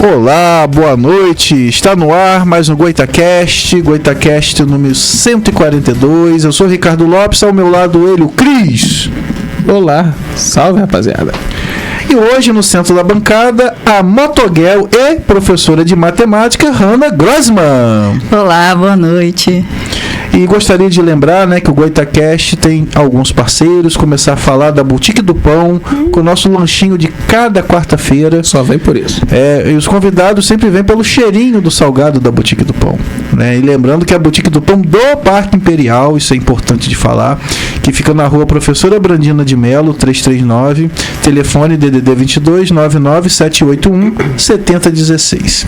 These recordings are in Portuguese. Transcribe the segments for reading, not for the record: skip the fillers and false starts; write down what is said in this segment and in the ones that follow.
Olá, boa noite. Está no ar mais um GoitaCast número 142. Eu sou o Ricardo Lopes, ao meu lado ele, o Cris. Olá, salve rapaziada. E hoje no centro da bancada, a motoguel e professora de matemática, Hanna Grossman. Olá, boa noite. E gostaria de lembrar, né, que o GoitaCast tem alguns parceiros, começar a falar da Boutique do Pão, com o nosso lanchinho de cada quarta-feira. Só vem por isso. E os convidados sempre vêm pelo cheirinho do salgado da Boutique do Pão, né? E lembrando que a Boutique do Pão do Parque Imperial, isso é importante de falar, que fica na rua Professora Brandina de Melo, 339, telefone DDD 22 99 781 7016.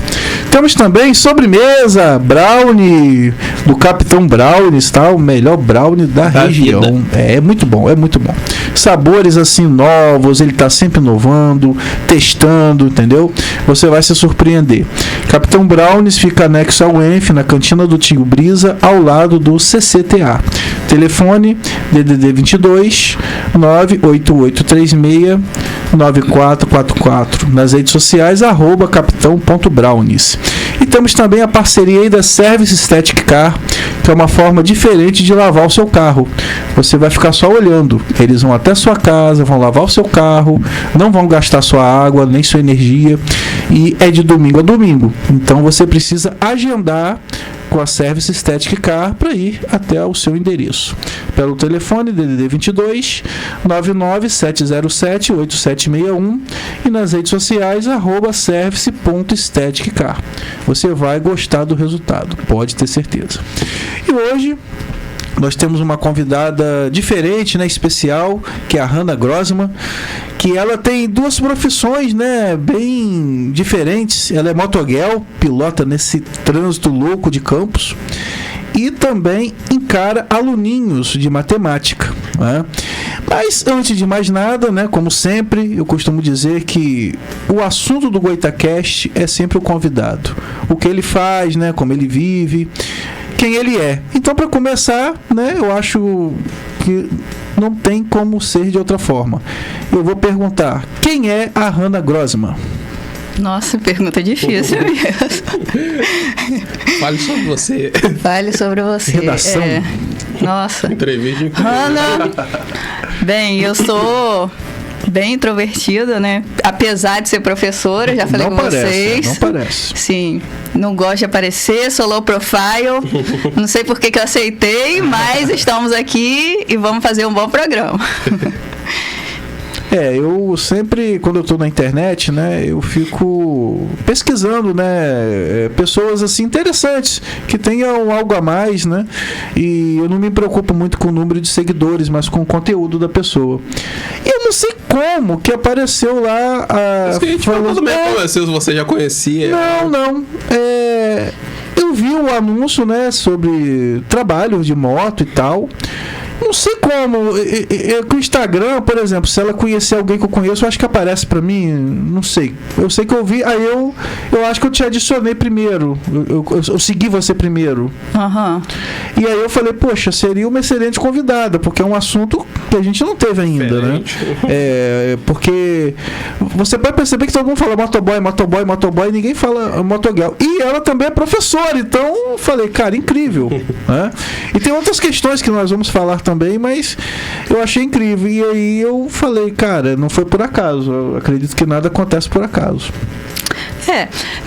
Temos também sobremesa, brownie do Capitão Brownies, tá? O melhor brownie da região. Vida. É muito bom, é muito bom. Sabores assim novos, ele tá sempre inovando, testando, entendeu? Você vai se surpreender. Capitão Brownies fica anexo ao ENF, na cantina do Tio Brisa, ao lado do CCTA. Telefone DDD 22 98836 9444. Nas redes sociais, @capitão.brownies. E temos também a parceria aí da Service Static Car, que é uma forma diferente de lavar o seu carro. Você vai ficar só olhando. Eles vão até sua casa, vão lavar o seu carro, não vão gastar sua água, nem sua energia. E é de domingo a domingo. Então você precisa agendar com a Service Static Car para ir até o seu endereço. Pelo telefone DDD 22 99707 8761 e nas redes sociais @service.staticcar. Você vai gostar do resultado, pode ter certeza. E hoje nós temos uma convidada diferente, né, especial, que é a Hanna Grossman, que ela tem duas profissões, né, bem diferentes. Ela é motoguel, pilota nesse trânsito louco de Campos, e também encara aluninhos de matemática, né? Mas antes de mais nada, né, como sempre, eu costumo dizer que o assunto do GoitaCast é sempre o convidado. O que ele faz, né, como ele vive, quem ele é. Então, para começar, né, eu acho que não tem como ser de outra forma. Eu vou perguntar, quem é a Hanna Grossman? Nossa, pergunta difícil mesmo. Fale sobre você. Fale sobre você. Redação. Nossa. Entrevista. Hanna, bem, eu sou bem introvertida, né? Apesar de ser professora, já falei não com parece, vocês. Não parece. Sim, não gosto de aparecer, sou low profile. Não sei por que eu aceitei, mas estamos aqui e vamos fazer um bom programa. Eu sempre, quando eu estou na internet, né, eu fico pesquisando, né, pessoas assim interessantes, que tenham algo a mais, né, e eu não me preocupo muito com o número de seguidores, mas com o conteúdo da pessoa. E eu não sei como que apareceu lá Acho que a gente falou também conheceu, você já conhecia. Não. Eu vi um anúncio, né, sobre trabalho de moto e tal. Não sei como. Com o Instagram, por exemplo, se ela conhecer alguém que eu conheço, eu acho que aparece pra mim. Não sei. Eu sei que eu vi. Aí eu acho que eu te adicionei primeiro. Eu segui você primeiro. Uhum. E aí eu falei, poxa, seria uma excelente convidada, porque é um assunto que a gente não teve ainda, diferente, né? Porque você pode perceber que todo mundo fala motoboy, e ninguém fala motoguel. E ela também é professora, então eu falei, cara, incrível. Né? E tem outras questões que nós vamos falar também, mas eu achei incrível. E aí eu falei, cara, não foi por acaso. Eu acredito que nada acontece por acaso.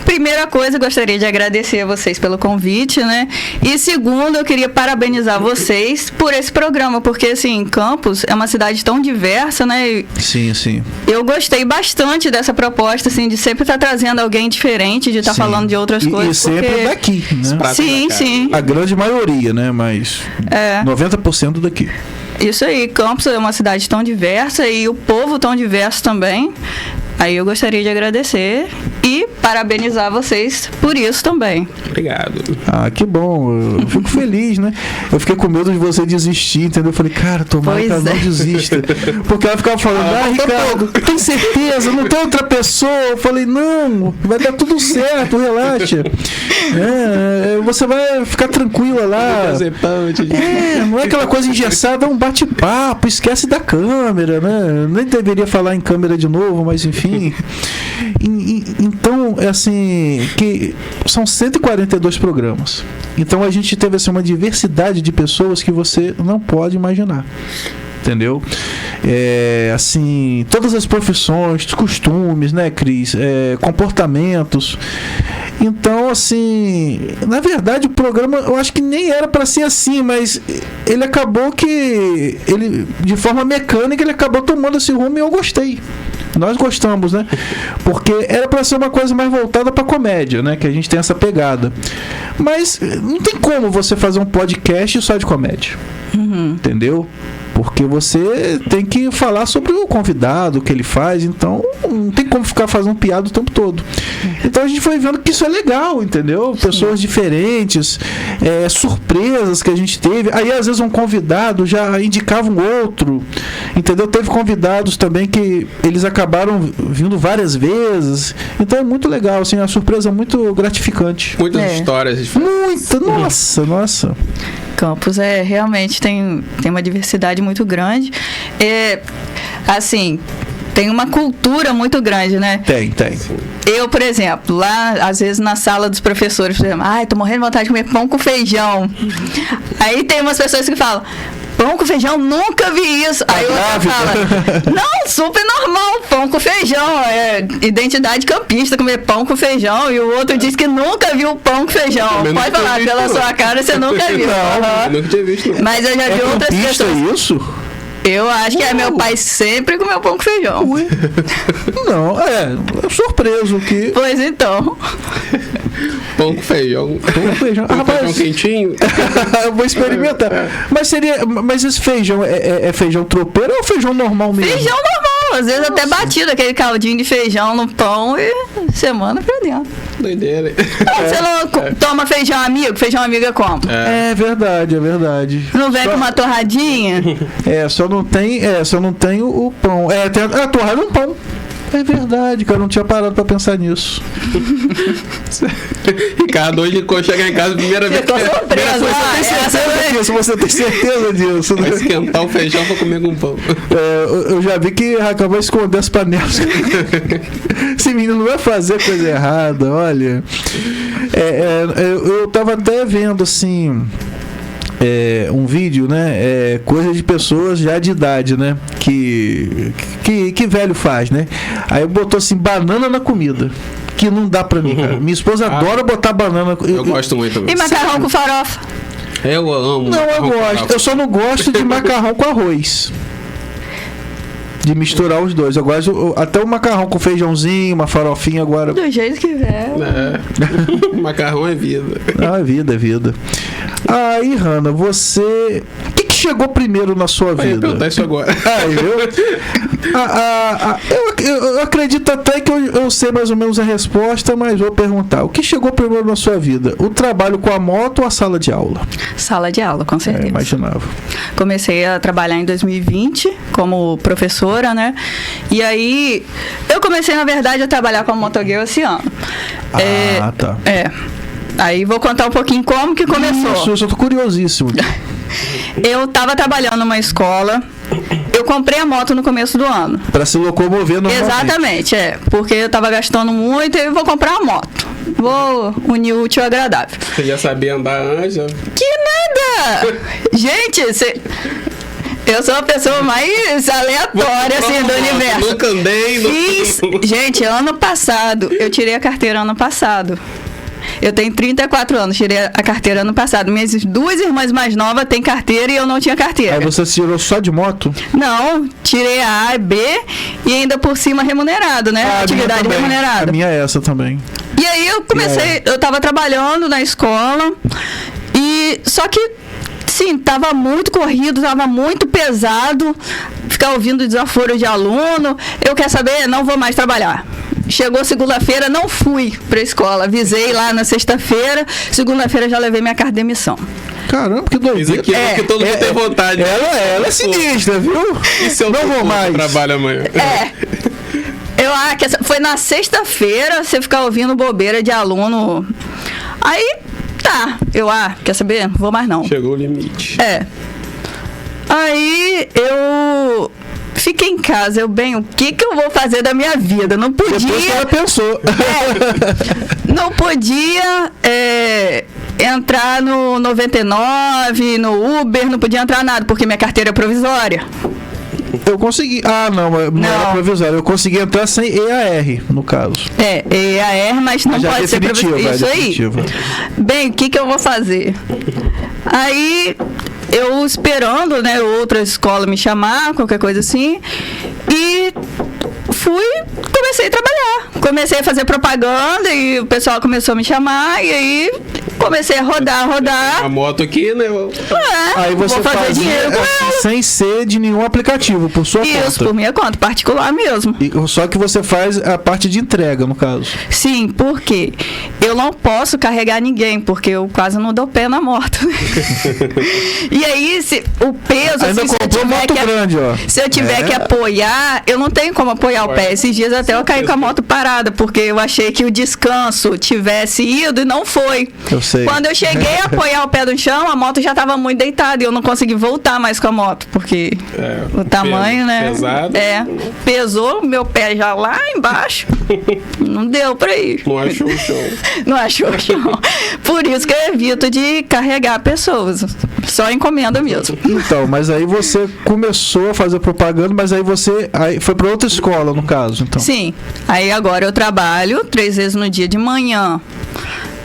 Primeira coisa, gostaria de agradecer a vocês pelo convite, né? E segundo, eu queria parabenizar vocês por esse programa, porque, assim, Campos é uma cidade tão diversa, né? Sim. Eu gostei bastante dessa proposta, assim, de sempre estar trazendo alguém diferente, de estar falando de outras coisas. E sempre daqui, né? Sim. A grande maioria, né? Mas 90% daqui. Isso aí, Campos é uma cidade tão diversa e o povo tão diverso também. Aí eu gostaria de agradecer e parabenizar vocês por isso também. Obrigado. Ah, que bom. Eu fico feliz, né? Eu fiquei com medo de você desistir, entendeu? Eu falei, cara, tomara que ela não desista. Porque ela ficava falando, Ricardo, tem certeza? Não tem outra pessoa? Eu falei, não, vai dar tudo certo, relaxa. Você vai ficar tranquila lá. Não é aquela coisa engessada, é um bate-papo, esquece da câmera, né? Nem deveria falar em câmera de novo, mas enfim. Então, é assim, que são 142 programas. Então a gente teve assim, uma diversidade de pessoas que você não pode imaginar. Entendeu? Assim, todas as profissões, costumes, né, Cris? Comportamentos. Então, assim, na verdade o programa, eu acho que nem era para ser assim, mas ele acabou que, de forma mecânica, ele acabou tomando esse rumo e eu gostei. Nós gostamos, né? Porque era para ser uma coisa mais voltada para comédia, né? Que a gente tem essa pegada. Mas não tem como você fazer um podcast só de comédia. Entendeu? Porque você tem que falar sobre o convidado, o que ele faz, então não tem como ficar fazendo piada o tempo todo. Então a gente foi vendo que isso é legal, entendeu? Pessoas diferentes, surpresas que a gente teve. Aí às vezes um convidado já indicava um outro, entendeu? Teve convidados também que eles acabaram vindo várias vezes. Então é muito legal, assim, uma surpresa muito gratificante. Muitas histórias diferentes. Muita, nossa. Campos realmente tem uma diversidade muito grande. Assim, tem uma cultura muito grande, né? Tem. Eu, por exemplo, lá, às vezes na sala dos professores, por exemplo, tô morrendo de vontade de comer pão com feijão. Aí tem umas pessoas que falam, pão com feijão, nunca vi isso. Aí o outro fala, não, super normal, pão com feijão. É identidade campista, comer pão com feijão. E o outro diz que nunca viu pão com feijão. Pode falar, pela sua cara, você nunca viu. Eu nunca tinha visto. Mas eu já vi outras pessoas. Isso? Eu acho que meu pai sempre comeu pão com feijão. Ué? Não, surpreso que... Pois então. Pão com feijão. Feijão quentinho. Eu vou experimentar. Mas esse feijão é feijão tropeiro ou feijão normal mesmo? Feijão normal. Às vezes até batido aquele caldinho de feijão no pão e você manda pra dentro. Doideira. Você não toma feijão amigo? Feijão amigo é como? É verdade. Não vem com uma torradinha? Só não tem o pão. Tem a torrada no pão. É verdade, cara, eu não tinha parado pra pensar nisso. Ricardo, hoje quando chegar em casa, primeira vez. Você tem certeza disso, né? Vai esquentar o feijão pra comer com pão. Eu já vi que acabou de esconder as panelas. Esse menino não vai fazer coisa errada, olha. Eu tava até vendo assim. Um vídeo, né? Coisa de pessoas já de idade, né? Que velho faz, né? Aí botou assim, banana na comida. Que não dá pra mim, cara. Minha esposa adora botar banana. Eu gosto muito. E macarrão com farofa? Eu amo. Não, eu gosto. Eu só não gosto de macarrão com arroz. De misturar os dois. Eu gosto até o macarrão com feijãozinho, uma farofinha agora. Do jeito que vier. Macarrão é vida. É vida. Aí, Hanna, você... O que chegou primeiro na sua vida? Eu ia perguntar isso agora. Eu acredito até que eu sei mais ou menos a resposta, mas vou perguntar. O que chegou primeiro na sua vida? O trabalho com a moto ou a sala de aula? Sala de aula, com certeza. Imaginava. Comecei a trabalhar em 2020 como professora, né? E aí, eu comecei, na verdade, a trabalhar como motogueiro esse ano. Tá. Aí vou contar um pouquinho como que começou. Eu tô curiosíssimo. Eu estava trabalhando numa escola. Eu comprei a moto no começo do ano. Para se locomover normalmente. Exatamente, porque eu estava gastando muito e eu vou comprar a moto. Vou unir o útil ao agradável. Você já sabia andar antes? Que nada! Gente, eu sou a pessoa mais aleatória assim, do universo. Nunca andei. Gente, ano passado, eu tirei a carteira ano passado. Eu tenho 34 anos, tirei a carteira ano passado. Minhas duas irmãs mais novas têm carteira e eu não tinha carteira. Aí você tirou só de moto? Não, tirei a A e B e ainda por cima remunerado, né? Atividade remunerada. A minha é essa também. E aí eu comecei, eu tava trabalhando na escola e só que sim, tava muito corrido, tava muito pesado, ficar ouvindo desaforo de aluno. Eu quero saber, não vou mais trabalhar. Chegou segunda-feira, não fui pra escola. Avisei lá na sexta-feira. Segunda-feira já levei minha carta de demissão. Caramba, que doideira. Isso aqui é que todo mundo tem vontade. Ela é sinistra, viu? E se eu não vou mais trabalho amanhã? Foi na sexta-feira, você ficar ouvindo bobeira de aluno. Aí, tá. Quer saber? Não vou mais não. Chegou o limite. Aí, eu fiquei em casa. O que eu vou fazer da minha vida? Não podia. Depois que ela pensou. Não podia entrar no 99, no Uber, não podia entrar nada, porque minha carteira é provisória. Eu consegui. Não era provisório. Eu consegui entrar sem EAR, no caso. EAR, mas não já pode ser provisório. Isso aí. Bem, o que eu vou fazer? Aí, eu esperando, né, outra escola me chamar, qualquer coisa assim, e comecei a trabalhar. Comecei a fazer propaganda e o pessoal começou a me chamar, e aí comecei a rodar. A moto aqui, né? Aí você vou fazer dinheiro com ela. Sem ser de nenhum aplicativo, por sua conta. Isso, por minha conta, particular mesmo. Só que você faz a parte de entrega, no caso. Sim, porque eu não posso carregar ninguém, porque eu quase não dou pé na moto. E aí, o peso... Ainda assim, comprou moto grande, ó. Se eu tiver que apoiar, eu não tenho como apoiar o pé. Esses dias até eu caí com a moto parada, porque eu achei que o descanso tivesse ido e não foi. Eu sei. Quando eu cheguei a apoiar o pé no chão, a moto já estava muito deitada e eu não consegui voltar mais com a moto, porque o tamanho, né? Pesado. Pesou meu pé já lá embaixo. Não deu pra ir. Não achou o chão. Não achou o chão. Por isso que eu evito de carregar pessoas. Só encomenda mesmo. Então, mas aí você começou a fazer propaganda, mas aí você foi para outra escola, no caso, então. Sim. Aí agora eu trabalho 3 vezes no dia de manhã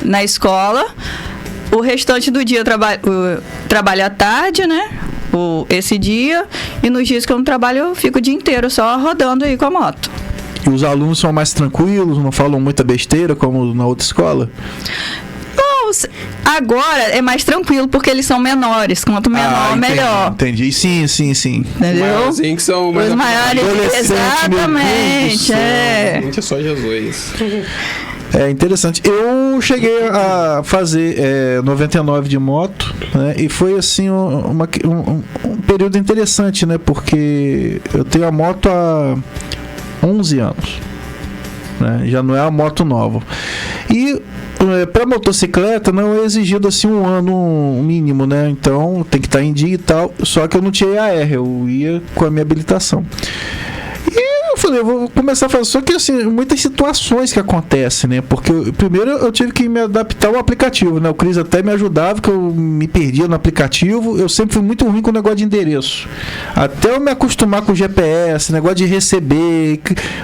na escola. O restante do dia eu trabalho à tarde, né? Esse dia. E nos dias que eu não trabalho, eu fico o dia inteiro só rodando aí com a moto. E os alunos são mais tranquilos, não falam muita besteira como na outra escola? Não, agora é mais tranquilo porque eles são menores. Quanto menor, melhor. Entendi. Sim. Entendeu? Os que são mais os maiores, exatamente. É só Jesus. É interessante. Eu cheguei a fazer 99 de moto, né? E foi assim um período interessante, né? Porque eu tenho a moto há 11 anos, né? Já não é uma moto nova. E para motocicleta não é exigido assim um ano mínimo, né? Então tem que estar em dia e tal. Só que eu não tinha AR, eu ia com a minha habilitação. Eu falei, eu vou começar a fazer. Só que assim, muitas situações que acontecem, né? Porque primeiro eu tive que me adaptar ao aplicativo, né? O Cris até me ajudava, que eu me perdia no aplicativo. Eu sempre fui muito ruim com o negócio de endereço. Até eu me acostumar com o GPS, negócio de receber.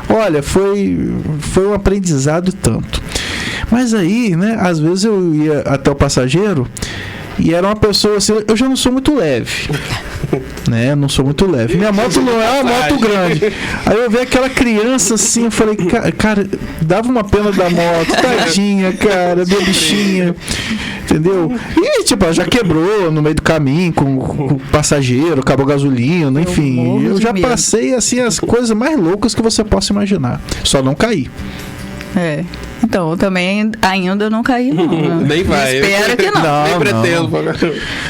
Olha, foi um aprendizado tanto. Mas aí, né? Às vezes eu ia até o passageiro e era uma pessoa assim, eu já não sou muito leve. Né? Não sou muito leve. Minha moto não é uma moto grande. Aí eu vi aquela criança assim, eu falei, cara, dava uma pena da moto, tadinha, cara, minha bichinha. Entendeu? E tipo, ela já quebrou no meio do caminho com o passageiro, acabou a gasolina, enfim. Eu já passei assim as coisas mais loucas que você possa imaginar. Só não caí. Então, eu também ainda não caí, não. Nem vai. Espero que não. Nem pretendo.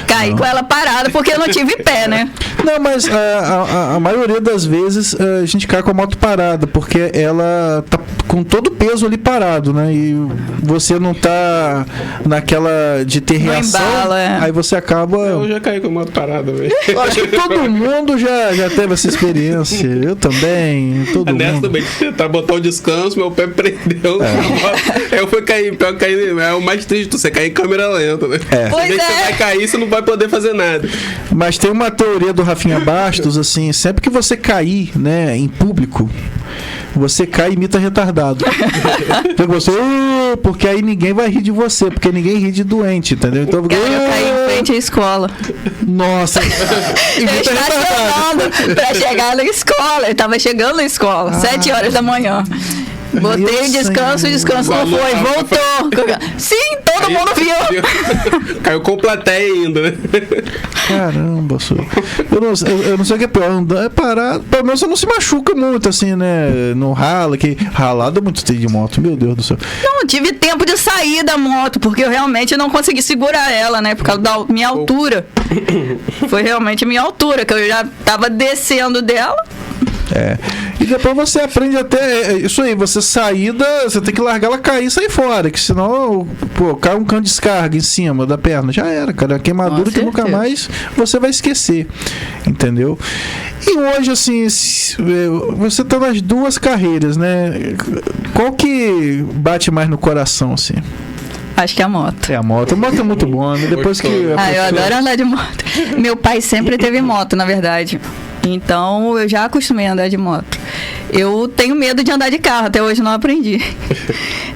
Caí com ela parada porque eu não tive pé, né? Não, mas a maioria das vezes a gente cai com a moto parada, porque ela tá com todo o peso ali parado, né? E você não tá naquela de ter reação, embalo, aí você acaba... Eu já caí com a moto parada, velho. Eu acho que todo mundo já teve essa experiência. Eu também, todo mundo. Também, tentar botar o descanso, meu pé prendeu. Eu fui cair, pior que cair, é o mais triste, você cair em câmera lenta, né? Pois você vai cair, você não vai poder fazer nada. Mas tem uma teoria do Rafinha Bastos, assim, sempre que você cair, né, em público, você cai e imita retardado. Então você, porque aí ninguém vai rir de você, porque ninguém ri de doente, entendeu? Então, eu caí em frente à escola. Nossa, eu estacionando pra chegar na escola. Eu tava chegando na escola, 7 horas da manhã. Botei o descanso não foi, voltou. Sim, todo mundo viu. Caiu com plateia ainda, né? Caramba, eu não sei o que é pior, é parado. Pelo menos você não se machuca muito, assim, né? Não rala, que ralado é muito tempo de moto, meu Deus do céu. Não tive tempo de sair da moto, porque eu realmente não consegui segurar ela, né? Por causa da minha altura. Foi realmente a minha altura, que eu já tava descendo dela. E depois você aprende até isso aí, você você tem que largar ela cair e sair fora, que senão, cai um cano de descarga em cima da perna, já era, cara, a queimadura que nunca mais você vai esquecer, entendeu? E hoje, assim, você tá nas duas carreiras, né? Qual que bate mais no coração, assim? Acho que é a moto. A moto é muito boa, né? Depois que... eu adoro andar de moto. Meu pai sempre teve moto, na verdade. Então, eu já acostumei a andar de moto. Eu tenho medo de andar de carro, até hoje não aprendi.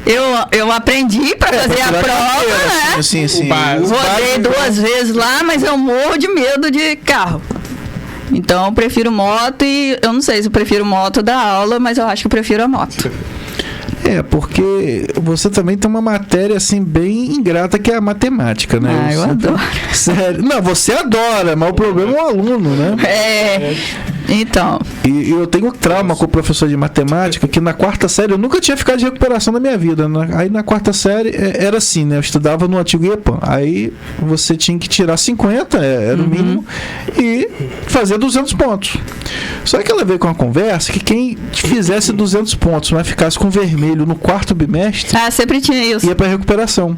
Eu aprendi pra fazer a prova, né? Sim. Rodei 2 vezes lá, mas eu morro de medo de carro. Então, eu prefiro moto e eu não sei se eu prefiro moto da aula, mas eu acho que eu prefiro a moto. Porque você também tem uma matéria, assim, bem ingrata, que é a matemática, né? Eu adoro. Sério. Não, você adora, mas o problema é o aluno, né? Então. E eu tenho trauma com o professor de matemática, que na 4ª série eu nunca tinha ficado de recuperação na minha vida. Aí na 4ª série era assim, né? Eu estudava no antigo IEPAM. Aí você tinha que tirar 50, era o mínimo, e fazer 200 pontos. Só que ela veio com uma conversa que quem fizesse 200 pontos, mas ficasse com vermelho no 4º bimestre, sempre tinha isso. Ia pra recuperação.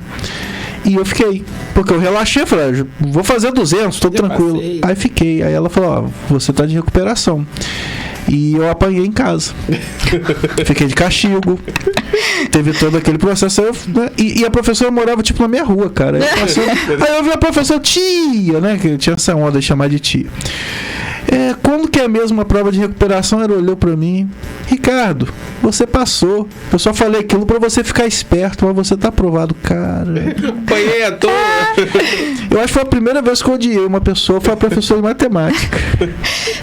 E eu fiquei, porque eu relaxei, falei, vou fazer 200, tô tranquilo. Aí fiquei, aí ela falou, você tá de recuperação. E eu apanhei em casa. Fiquei de castigo. Teve todo aquele processo. Né? E a professora morava tipo na minha rua, cara. Aí eu vi a professora, tia, né? Que tinha essa onda de chamar de tia. Quando que é mesmo a prova de recuperação? Ela olhou pra mim, Ricardo, você passou. Eu só falei aquilo pra você ficar esperto, mas você tá aprovado, cara. Apanhei à toa. Eu acho que foi a primeira vez que eu odiei uma pessoa, foi a professora de matemática.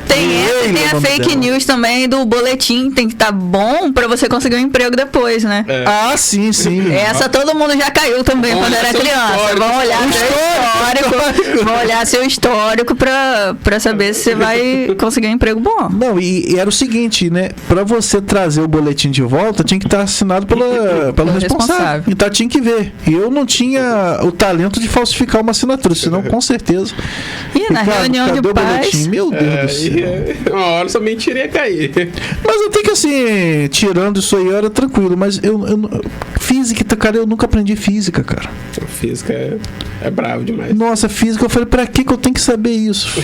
Tem a fake news também do boletim, tem que estar bom pra você conseguir um emprego depois, né? Sim. Essa todo mundo já caiu também quando era criança. Vão olhar seu histórico pra saber se você vai conseguir um emprego bom. Não, e era o seguinte, né? Pra você trazer o boletim de volta, tinha que estar assinado pelo responsável. Então tinha que ver. E eu não tinha o talento de falsificar uma assinatura, senão com certeza. E na reunião de pais... Meu Deus do céu. Uma hora sua mentira ia cair. Mas eu tenho que, assim, tirando isso aí, eu era tranquilo. Mas física, cara, eu nunca aprendi física, cara. Física é bravo demais. Nossa, física, eu falei, pra que eu tenho que saber isso?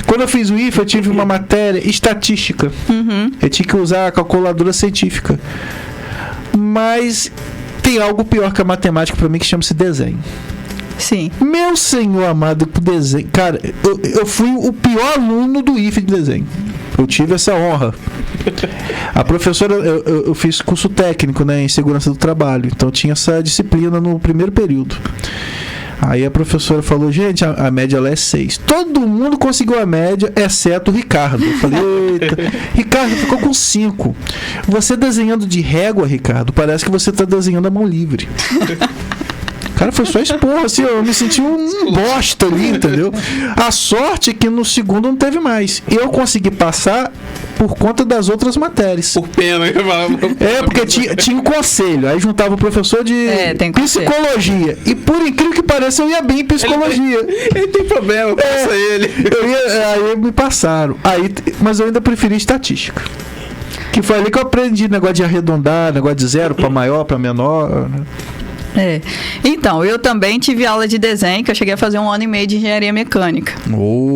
Quando eu fiz o IFA, eu tive uma matéria estatística. Eu tinha que usar a calculadora científica. Mas tem algo pior que a matemática pra mim, que chama-se desenho. Sim. Meu senhor amado, pro desenho. Cara, eu fui o pior aluno do IFE de desenho. Eu tive essa honra. A professora, eu fiz curso técnico, né, em segurança do trabalho. Então tinha essa disciplina no primeiro período. Aí a professora falou, gente, a média lá é 6. Todo mundo conseguiu a média, exceto o Ricardo. Eu falei, eita, Ricardo ficou com 5. Você desenhando de régua, Ricardo, parece que você tá desenhando a mão livre. Cara, foi só esporra, assim, eu me senti um bosta ali, entendeu? A sorte é que no segundo não teve mais. Eu consegui passar por conta das outras matérias. Por pena, eu falava. Porque tinha um conselho, aí juntava o professor de psicologia. E por incrível que pareça, eu ia bem em psicologia. Ele tem problema, passa ele. Aí me passaram. Mas eu ainda preferi estatística. Que foi ali que eu aprendi negócio de arredondar, negócio de 0 para maior, para menor, né? Então, eu também tive aula de desenho, que eu cheguei a fazer 1 ano e meio de engenharia mecânica.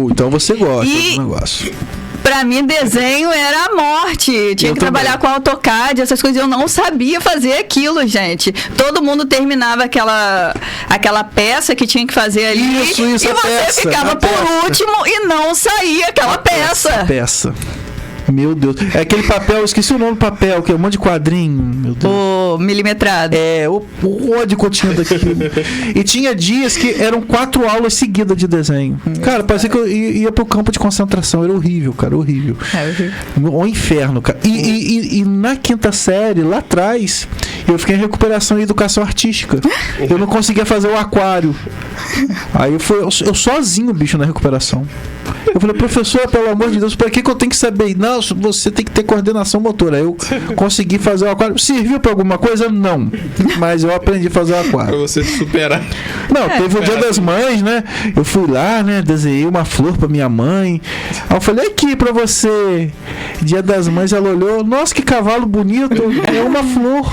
Então você gosta do negócio. Pra mim, desenho era a morte. Tinha que trabalhar com AutoCAD, essas coisas. Eu não sabia fazer aquilo, gente. Todo mundo terminava aquela peça que tinha que fazer ali. Isso, e você ficava por último e não saía aquela peça. Meu Deus. É aquele papel, eu esqueci o nome do papel, que é um monte de quadrinho. Meu Deus. O milimetrado. O ódio que eu tinha daquilo. E tinha dias que eram 4 aulas seguidas de desenho. Cara, parecia que eu ia pro campo de concentração. Era horrível, cara, horrível. Um inferno, cara. E na 5ª série, lá atrás, eu fiquei em recuperação em educação artística. Eu não conseguia fazer o aquário. Aí eu sozinho, bicho, na recuperação. Eu falei, professor, pelo amor de Deus, pra que eu tenho que saber? Não, você tem que ter coordenação motora. Aí eu consegui fazer o aquário. Serviu pra alguma coisa? Não. Mas eu aprendi a fazer o aquário. Pra você se superar. Não, teve o Dia das Mães, né? Eu fui lá, né? Desenhei uma flor pra minha mãe. Aí eu falei, aqui pra você. Dia das Mães, ela olhou. Nossa, que cavalo bonito. É uma flor.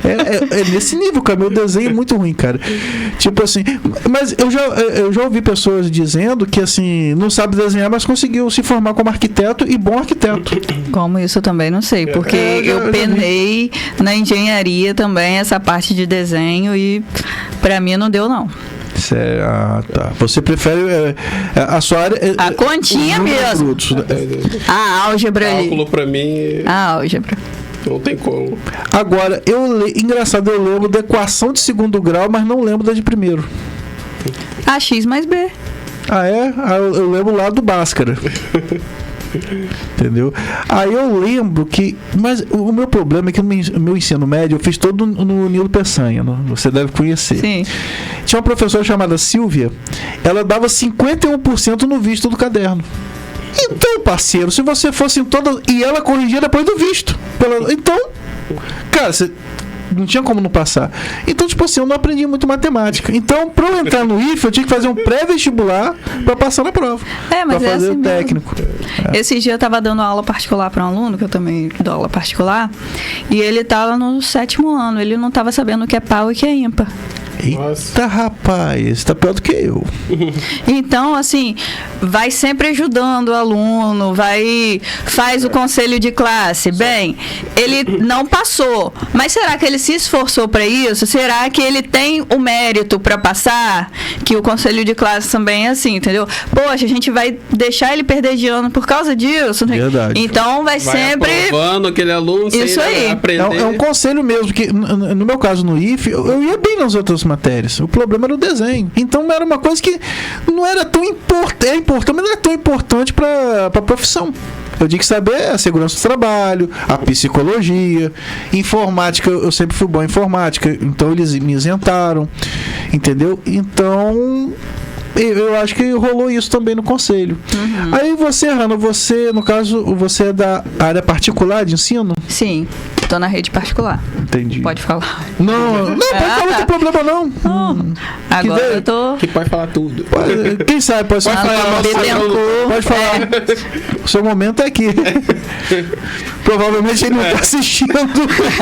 É nesse nível, cara. Meu desenho é muito ruim, cara. Tipo assim, mas eu já ouvi pessoas dizendo que assim, não sabe desenhar, mas conseguiu se formar como arquiteto e bom arquiteto. Como isso eu também não sei, porque eu penei na engenharia também essa parte de desenho e pra mim não deu, não. Tá. Você prefere a sua área... A continha mesmo. Brutos, né? A álgebra ali. Cálculo pra mim... A álgebra. Não tem como. Agora, engraçado, eu lembro da equação de segundo grau, mas não lembro da de primeiro. A X mais B. Ah, é? Eu lembro lá do Bhaskara. Entendeu? Aí eu lembro que... Mas o meu problema é que no meu ensino médio eu fiz todo no Nilo Peçanha, você deve conhecer. Sim. Tinha uma professora chamada Silvia, ela dava 51% no visto do caderno. Então, parceiro, se você fosse em todas... E ela corrigia depois do visto. Então, cara, você não tinha como não passar. Então, tipo assim, eu não aprendi muito matemática. Então, pra eu entrar no IFE, eu tinha que fazer um pré-vestibular pra passar na prova. Mas pra fazer assim o técnico. Esse dia eu tava dando aula particular para um aluno, que eu também dou aula particular, e ele tava no 7º ano. Ele não tava sabendo o que é pau e o que é ímpar. Eita, rapaz, tá pior do que eu. Então, assim, vai sempre ajudando o aluno, faz o conselho de classe. Bem, ele não passou, mas será que ele se esforçou para isso? Será que ele tem o mérito para passar? Que o conselho de classe também é assim, entendeu? Poxa, a gente vai deixar ele perder de ano por causa disso. Verdade. Então, vai sempre... aprovando aquele aluno sem isso aí. aprender. É um conselho mesmo, que no meu caso no IFE, eu ia bem nas outras matérias. O problema era o desenho. Então era uma coisa que não era tão importante, mas não era tão importante para a profissão. Eu tinha que saber a segurança do trabalho, a psicologia, informática, eu sempre fui bom em informática, então eles me isentaram, entendeu? Então eu acho que rolou isso também no conselho. Uhum. Aí você, Hanna, no caso, você é da área particular de ensino? Sim. Tô na rede particular. Entendi. Pode falar. Não pode falar, não tem problema não. Agora eu tô... Que pode falar tudo. Quem sabe pode falar. Pode falar. O seu momento é aqui. Provavelmente ele não tá assistindo.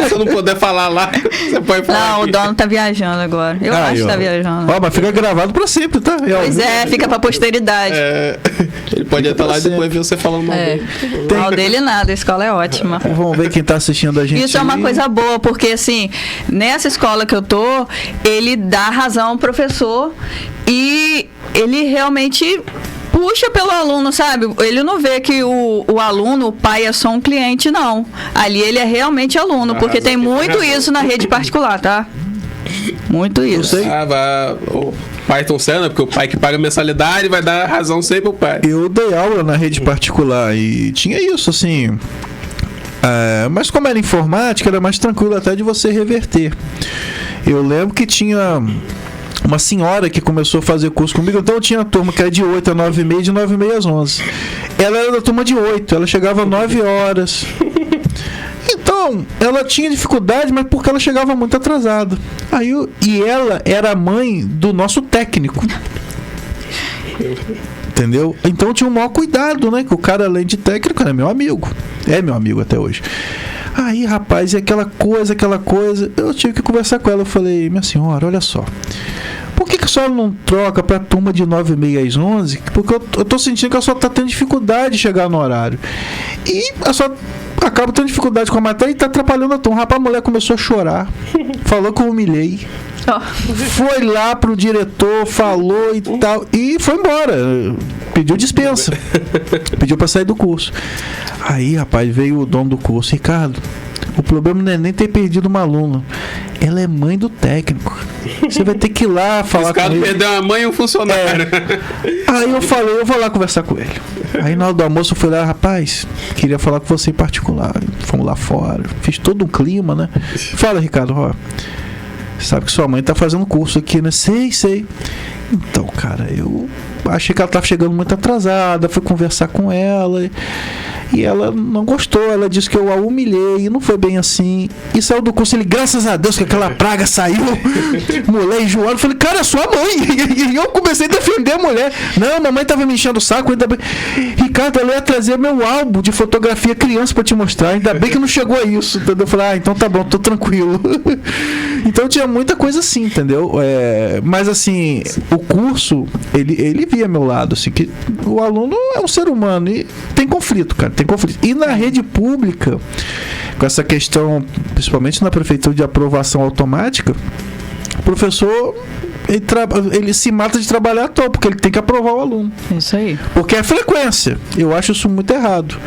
Se eu não puder falar lá, você pode falar. Não, aqui. O dono tá viajando agora. Eu acho que tá viajando. Mas fica gravado pra sempre, tá? Pois fica pra posteridade. Ele pode estar lá e depois ver você falando mal dele. Mal dele nada, a escola é ótima. Vamos ver quem tá assistindo a gente. Isso é uma coisa boa, porque assim, nessa escola que eu tô, ele dá razão ao professor e ele realmente puxa pelo aluno, sabe? Ele não vê que o aluno, o pai é só um cliente, não. Ali ele é realmente aluno, porque tem muito isso na rede particular, tá? Muito isso. O pai tão certo, né? Porque o pai que paga mensalidade vai dar razão sempre pro pai. Eu dei aula na rede particular e tinha isso, assim... mas como era informática, era mais tranquilo até de você reverter. Eu lembro que tinha uma senhora que começou a fazer curso comigo, então eu tinha a turma que era de 8 a 9h30 e de 9h30 às 11. Ela era da turma de 8, ela chegava às 9 horas. Então, ela tinha dificuldade, mas porque ela chegava muito atrasada. E ela era a mãe do nosso técnico. Entendeu? Então tinha o maior cuidado, né? Que o cara, além de técnico, era meu amigo. É meu amigo até hoje. Aí, rapaz, e aquela coisa. Eu tive que conversar com ela. Eu falei, minha senhora, olha só. Por que a senhora não troca pra turma de 9h30 às 11? Porque eu tô sentindo que a senhora tá tendo dificuldade de chegar no horário. E a senhora acaba tendo dificuldade com a matéria e tá atrapalhando a turma. Rapaz, a mulher começou a chorar. Falou que eu humilhei. Foi lá pro diretor, falou e tal, e foi embora. Pediu dispensa. Pediu pra sair do curso. Aí, rapaz, veio o dono do curso. Ricardo, o problema não é nem ter perdido uma aluna. Ela é mãe do técnico. Você vai ter que ir lá falar com ele. Perdeu uma mãe e um funcionário. Aí eu falei, eu vou lá conversar com ele. Aí na hora do almoço eu fui lá, rapaz, queria falar com você em particular. Fomos lá fora. Fiz todo um clima, né? Fala, Ricardo, ó. Sabe que sua mãe tá fazendo curso aqui, né? Sei. Então, cara, eu achei que ela estava chegando muito atrasada, fui conversar com ela e ela não gostou, ela disse que eu a humilhei e não foi bem assim. E saiu do curso, ele, graças a Deus que aquela praga saiu, mulher enjoada. Eu falei, cara, é sua mãe. E eu comecei a defender a mulher. Não, mamãe tava me enchendo o saco, ainda bem. Ricardo, ela ia trazer meu álbum de fotografia criança pra te mostrar, ainda bem que não chegou a isso, entendeu? Eu falei, então tá bom, tô tranquilo. Então tinha muita coisa assim, entendeu? Mas assim, o curso, ele via meu lado, assim, que o aluno é um ser humano e tem conflito, cara, tem conflito. E na rede pública, com essa questão, principalmente na prefeitura de aprovação automática, o professor, ele se mata de trabalhar à toa, porque ele tem que aprovar o aluno. Isso aí. Porque é frequência. Eu acho isso muito errado.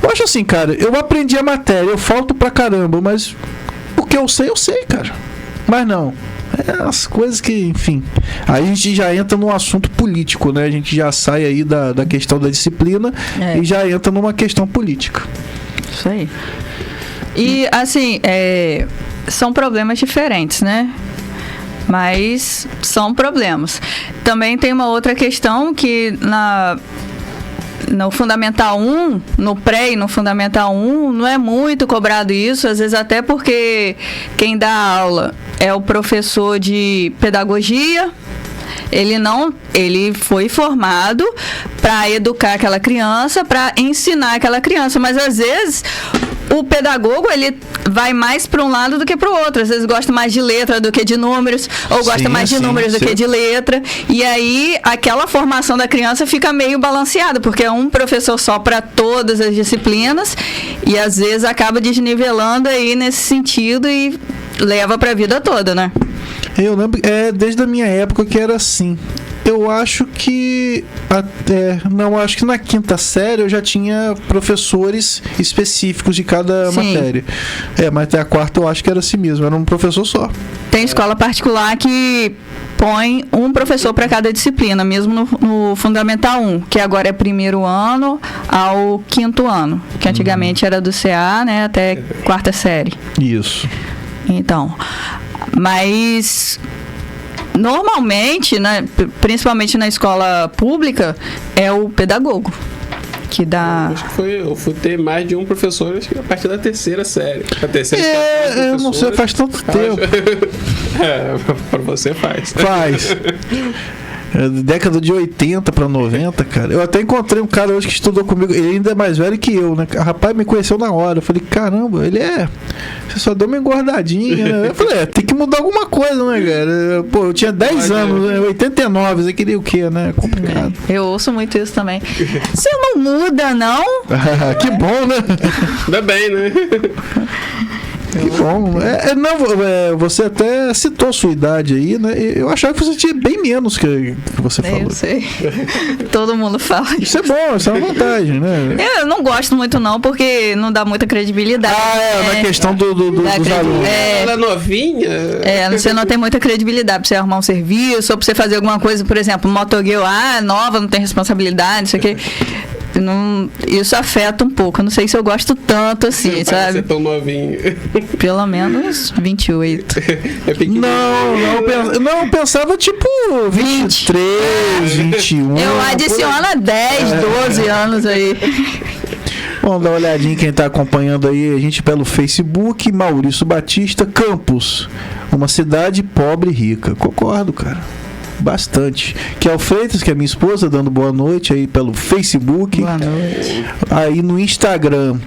Eu acho assim, cara, eu aprendi a matéria, eu falto pra caramba, mas o que eu sei, cara. Mas não. As coisas que, enfim. Aí a gente já entra num assunto político, né? A gente já sai aí da questão da disciplina e já entra numa questão política. Isso aí. E, assim, são problemas diferentes, né? Mas são problemas. Também tem uma outra questão que no Fundamental 1, no pré e no Fundamental 1, não é muito cobrado isso, às vezes até porque quem dá aula é o professor de pedagogia. Ele foi formado para educar aquela criança, para ensinar aquela criança, mas às vezes o pedagogo, ele vai mais para um lado do que para o outro. Às vezes gosta mais de letra do que de números, ou gosta mais de números do que de letra. E aí, aquela formação da criança fica meio balanceada, porque é um professor só para todas as disciplinas, e às vezes acaba desnivelando aí nesse sentido e leva para a vida toda, né? Eu lembro, desde a minha época que era assim. Eu acho que acho que na quinta série eu já tinha professores específicos de cada matéria. Mas até a quarta eu acho que era assim mesmo, era um professor só. Tem escola particular que põe um professor para cada disciplina, mesmo no Fundamental 1, que agora é primeiro ano ao quinto ano, que antigamente era do CA, né, até quarta série. Isso. Então, mas normalmente, né, principalmente na escola pública, é o pedagogo que dá. Acho que eu fui ter mais de um professor a partir da terceira série. A terceira eu não sei, faz tanto tempo. Para você faz. Faz. Década de 80 para 90, cara. Eu até encontrei um cara hoje que estudou comigo. Ele ainda é mais velho que eu, né? O rapaz me conheceu na hora. Eu falei, caramba, você só deu uma engordadinha, né? Eu falei, tem que mudar alguma coisa, né, cara? Pô, eu tinha 10 anos, né? 89, você queria o quê, né? Complicado. Eu ouço muito isso também. Você não muda, não? Que bom, né? Ainda bem, né? Que bom. Você até citou a sua idade aí, né? Eu achava que você tinha bem menos que você falou. Eu sei. Todo mundo fala isso. Isso é bom, isso é uma vantagem, né? Eu não gosto muito não, porque não dá muita credibilidade. Na questão dos alunos. Ela é novinha? Você não tem muita credibilidade pra você arrumar um serviço, ou pra você fazer alguma coisa, por exemplo, motogueiro, nova, não tem responsabilidade, isso aqui. Isso afeta um pouco. Eu não sei se eu gosto tanto assim, sabe? Você é tão novinho. Pelo menos 28. Eu pensava tipo 23, 21. Eu adiciono 10, 12 anos aí. Vamos dar uma olhadinha quem está acompanhando aí a gente pelo Facebook. Maurício Batista, Campos, uma cidade pobre e rica. Concordo, cara. Bastante. Kel Freitas, que é minha esposa, dando boa noite aí pelo Facebook. Boa noite. Aí no Instagram,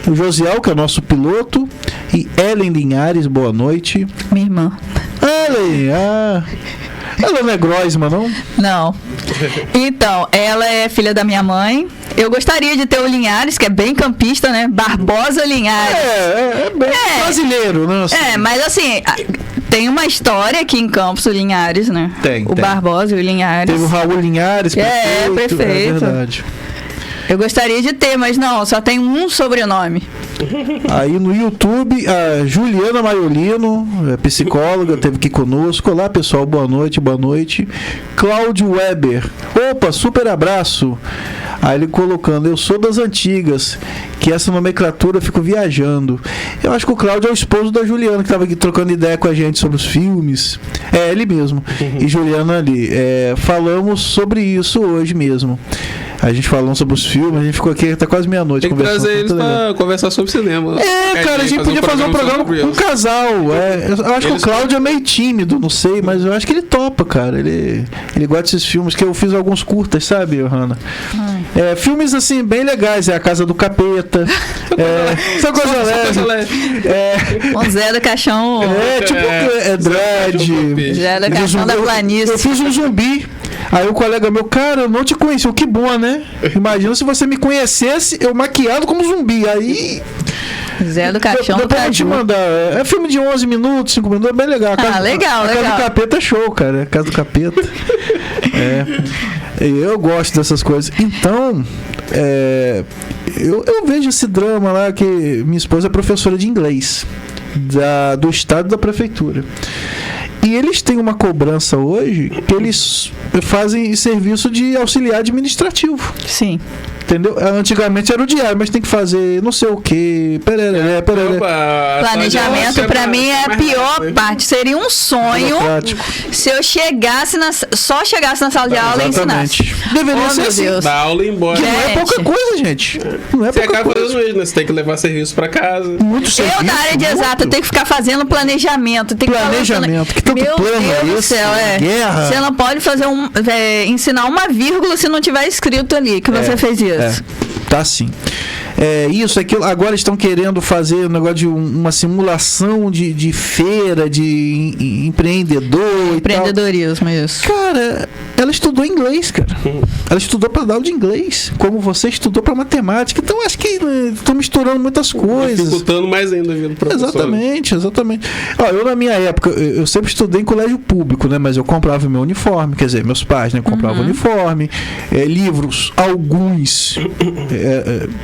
o Josiel, que é nosso piloto, e Ellen Linhares, boa noite. Minha irmã. Ellen, ela não é Groisman, não? Não. Então, ela é filha da minha mãe. Eu gostaria de ter o Linhares, que é bem campista, né? Barbosa Linhares. É bem brasileiro, né? Assim. Mas assim, tem uma história aqui em Campos, o Linhares, né? Tem. Barbosa e o Linhares. Teve o Raul Linhares, prefeito. Prefeito. É verdade. Eu gostaria de ter, mas não, só tem um sobrenome. Aí no YouTube, a Juliana Maiolino, psicóloga, esteve aqui conosco. Olá, pessoal, boa noite, boa noite. Cláudio Weber, opa, super abraço. Aí ele colocando, eu sou das antigas, que essa nomenclatura eu fico viajando. Eu acho que o Cláudio é o esposo da Juliana, que estava aqui trocando ideia com a gente sobre os filmes. É, ele mesmo. E Juliana ali. Falamos sobre isso hoje mesmo. A gente falando sobre os filmes, a gente ficou aqui até quase meia-noite conversando. Tem que trazer eles pra conversar sobre cinema. Cara, a gente podia fazer um programa com um casal. Eu acho que o Cláudio é meio tímido, não sei, mas eu acho que ele topa, cara. Ele gosta desses filmes, que eu fiz alguns curtas, sabe, Hanna? Filmes, assim, bem legais. A Casa do Capeta. Só coisa leve. Com Zé do Caixão. Dredd. Zé do Caixão da Planície. Eu fiz um zumbi. Aí o colega meu, cara, eu não te conheci, que bom, né? Imagina se você me conhecesse, eu maquiado como zumbi. Aí... Zé do Caixão do Caju. Te mandar. É filme de 11 minutos, 5 minutos, é bem legal. Legal. A Casa do Capeta é show, cara. A Casa do Capeta. Eu gosto dessas coisas. Então, eu vejo esse drama lá, que minha esposa é professora de inglês do estado da prefeitura. E eles têm uma cobrança hoje que eles fazem serviço de auxiliar administrativo. Sim. Entendeu? Antigamente era o diário, mas tem que fazer não sei o que. Planejamento, pra mim, é a pior parte. Seria um sonho se eu só chegasse na sala de aula e ensinasse. Deveria ser assim. Deus. Dá aula e ir embora. Não é pouca coisa, gente. Não é você pouca acaba coisa. fazendo isso, né? Você tem que levar serviço pra casa. Muito serviço. Eu, da área de exata, eu tenho que ficar fazendo planejamento. Que tanto Meu plano Deus é do esse? céu, Guerra. Você não pode fazer ensinar uma vírgula se não tiver escrito ali que você fez isso. Tá sim. Isso, aquilo. Agora estão querendo fazer um negócio de uma simulação de feira, de empreendedor. Empreendedorismo, isso. Cara, ela estudou inglês, cara. Ela estudou para dar aula de inglês, como você estudou para matemática. Então acho que estão misturando muitas coisas. Dificultando mais ainda a vida do professor. Exatamente. Eu, na minha época, eu sempre estudei em colégio público, né? Mas eu comprava meu uniforme, quer dizer, meus pais, né? Compravam uniforme, livros, alguns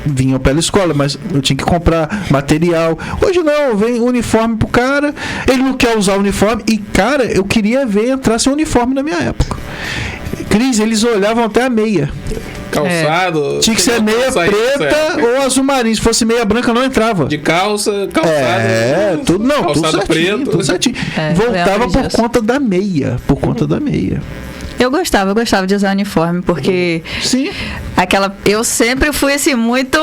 vinham pela escola, mas eu tinha que comprar material. Hoje não, vem uniforme pro cara, ele não quer usar o uniforme, e cara, eu queria ver entrar sem uniforme na minha época. Cris, eles olhavam até a meia. Calçado. Tinha que ser meia preta ou azul marinho. Se fosse meia branca, não entrava. De calçado. Tudo não. Calçado tudo certinho, preto. Tudo certinho. Voltava por conta da meia. Eu gostava de usar uniforme, porque sim. Eu sempre fui assim muito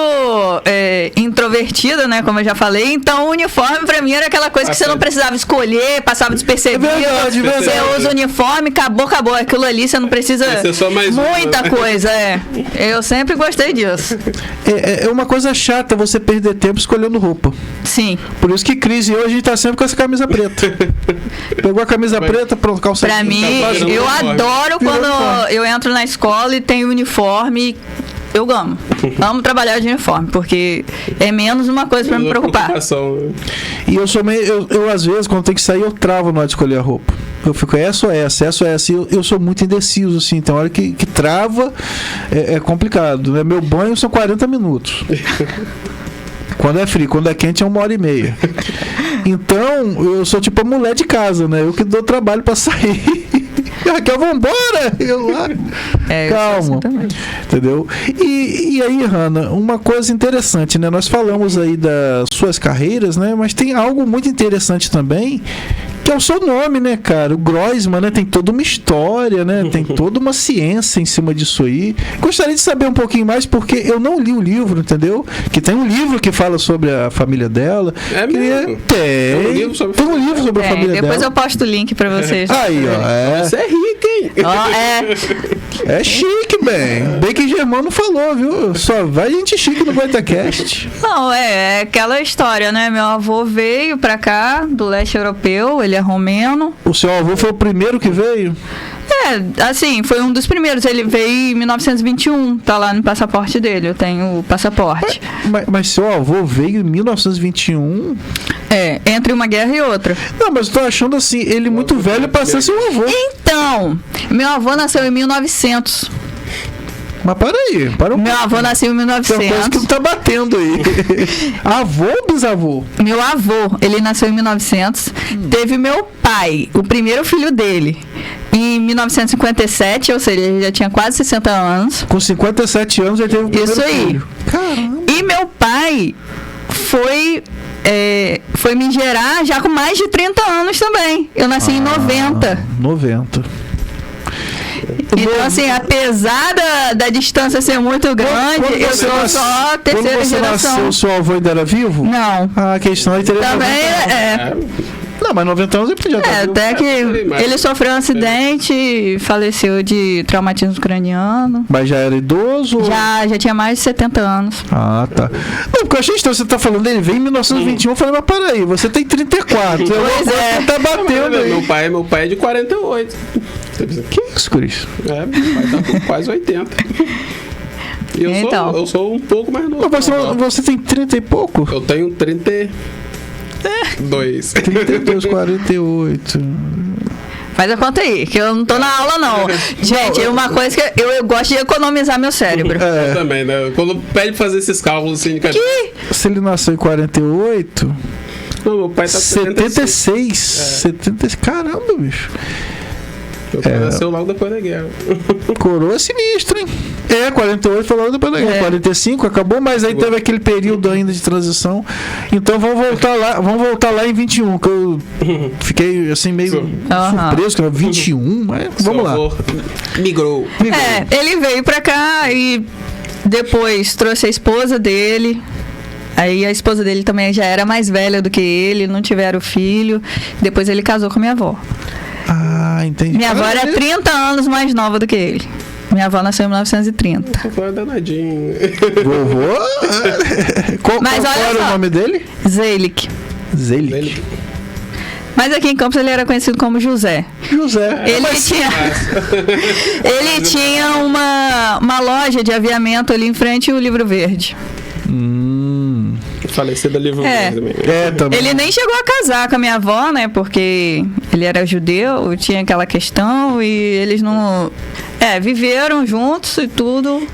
introvertida, né, como eu já falei, então o uniforme pra mim era aquela coisa que você não precisava escolher, passava despercebido. Verdade. Você usa o uniforme, acabou, aquilo ali você não precisa só mais muita coisa, eu sempre gostei disso. É uma coisa chata você perder tempo escolhendo roupa. Sim. Por isso que Cris e eu, a gente tá sempre com essa camisa preta. Pegou a camisa preta, pronto, calça. Pra mim, eu adoro quando eu entro na escola e tem uniforme. Eu amo trabalhar de uniforme, porque é menos uma coisa pra me preocupar. E eu sou meio. Eu às vezes, quando tem que sair, eu travo na hora de escolher a roupa. Eu fico essa ou essa. Eu sou muito indeciso, assim. Então, a hora que trava, é complicado, né? Meu banho são 40 minutos. Quando é frio, quando é quente é 1h30. Então, eu sou tipo a mulher de casa, né? Eu que dou trabalho pra sair. Raquel, vambora! Eu lá. Calma. Assim, entendeu? E aí, Hanna, uma coisa interessante, né? Nós falamos aí das suas carreiras, né? Mas tem algo muito interessante também, que é o seu nome, né, cara? O Groisman, né? Tem toda uma história, né? Tem toda uma ciência em cima disso aí. Gostaria de saber um pouquinho mais, porque eu não li o livro, entendeu? Que tem um livro que fala sobre a família dela. Tem um livro sobre a família dela. Depois eu posto o link pra vocês. Aí, ó. Você é rico, hein? É chique, bem que Germano falou, viu? Só vai gente chique no GoitaCast. Não, é aquela história, né? Meu avô veio pra cá, do leste europeu, ele é romeno. O seu avô foi o primeiro que veio? Assim, foi um dos primeiros. Ele veio em 1921, tá lá no passaporte dele, eu tenho o passaporte. Mas seu avô veio em 1921? Entre uma guerra e outra. Não, mas eu tô achando assim, ele muito velho pra ser seu avô. Então, meu avô nasceu em 1900. Mas para um Meu avô nasceu em Tem uma coisa que 1900. não tá batendo aí. Avô ou bisavô? Meu avô, ele nasceu em 1900. Teve meu pai, o primeiro filho dele, em 1957, ou seja, ele já tinha quase 60 anos. Com 57 anos ele teve o primeiro Isso aí. filho. Caramba. E meu pai foi me gerar já com mais de 30 anos também. Eu nasci em 90. 90. Então, assim, apesar da distância ser muito grande, Quando eu você sou nasceu- só a terceira Quando você geração. nasceu, seu avô ainda era vivo? Não. Ah, a questão aí teria Também 90 anos. Não, mas 90 anos ele podia estar vivo. até que mas- ele sofreu um acidente e faleceu de traumatismo craniano. Mas já era idoso? ou- Já tinha mais de 70 anos. Ah, tá. Não, porque eu achei estranho, você tá falando dele, veio em 1921, eu falei, mas peraí, você tem 34. Pois é. Tá batendo aí. Meu pai é de 48. Que isso, Cris? É, meu pai tá com quase 80. E Então. eu sou um pouco mais novo. Você tem 30 e pouco? Eu tenho 32. 32, 48. Faz a conta aí, que eu não tô na aula, não. Gente, é uma coisa que eu gosto de economizar meu cérebro. Eu também, né? Quando pede pra fazer esses cálculos assim de cabeça. Se ele nasceu em 48, Não, meu pai tá 76. 70, caramba, bicho. Meu pai nasceu logo depois da guerra. Coroa sinistra, hein? 48 foi logo depois da guerra. 45 acabou, mas aí teve aquele período ainda de transição. Então vamos voltar lá em 21, que eu fiquei assim meio surpreso, que era 21, mas vamos lá. Migrou. Ele veio pra cá e depois trouxe a esposa dele. Aí a esposa dele também já era mais velha do que ele, não tiveram filho. Depois ele casou com minha avó. Ah, entendi. Minha avó era 30 anos mais nova do que ele. Minha avó nasceu em 1930. Foi danadinho. Vovô? Qual Mas olha era só. o nome dele? Zeilik. Zelik. Mas aqui em Campos ele era conhecido como José. José. Ele tinha uma loja de aviamento ali em frente ao Livro Verde. Falecida livro também. Também. Ele nem chegou a casar com a minha avó, né? Porque ele era judeu, tinha aquela questão e eles não... viveram juntos e tudo.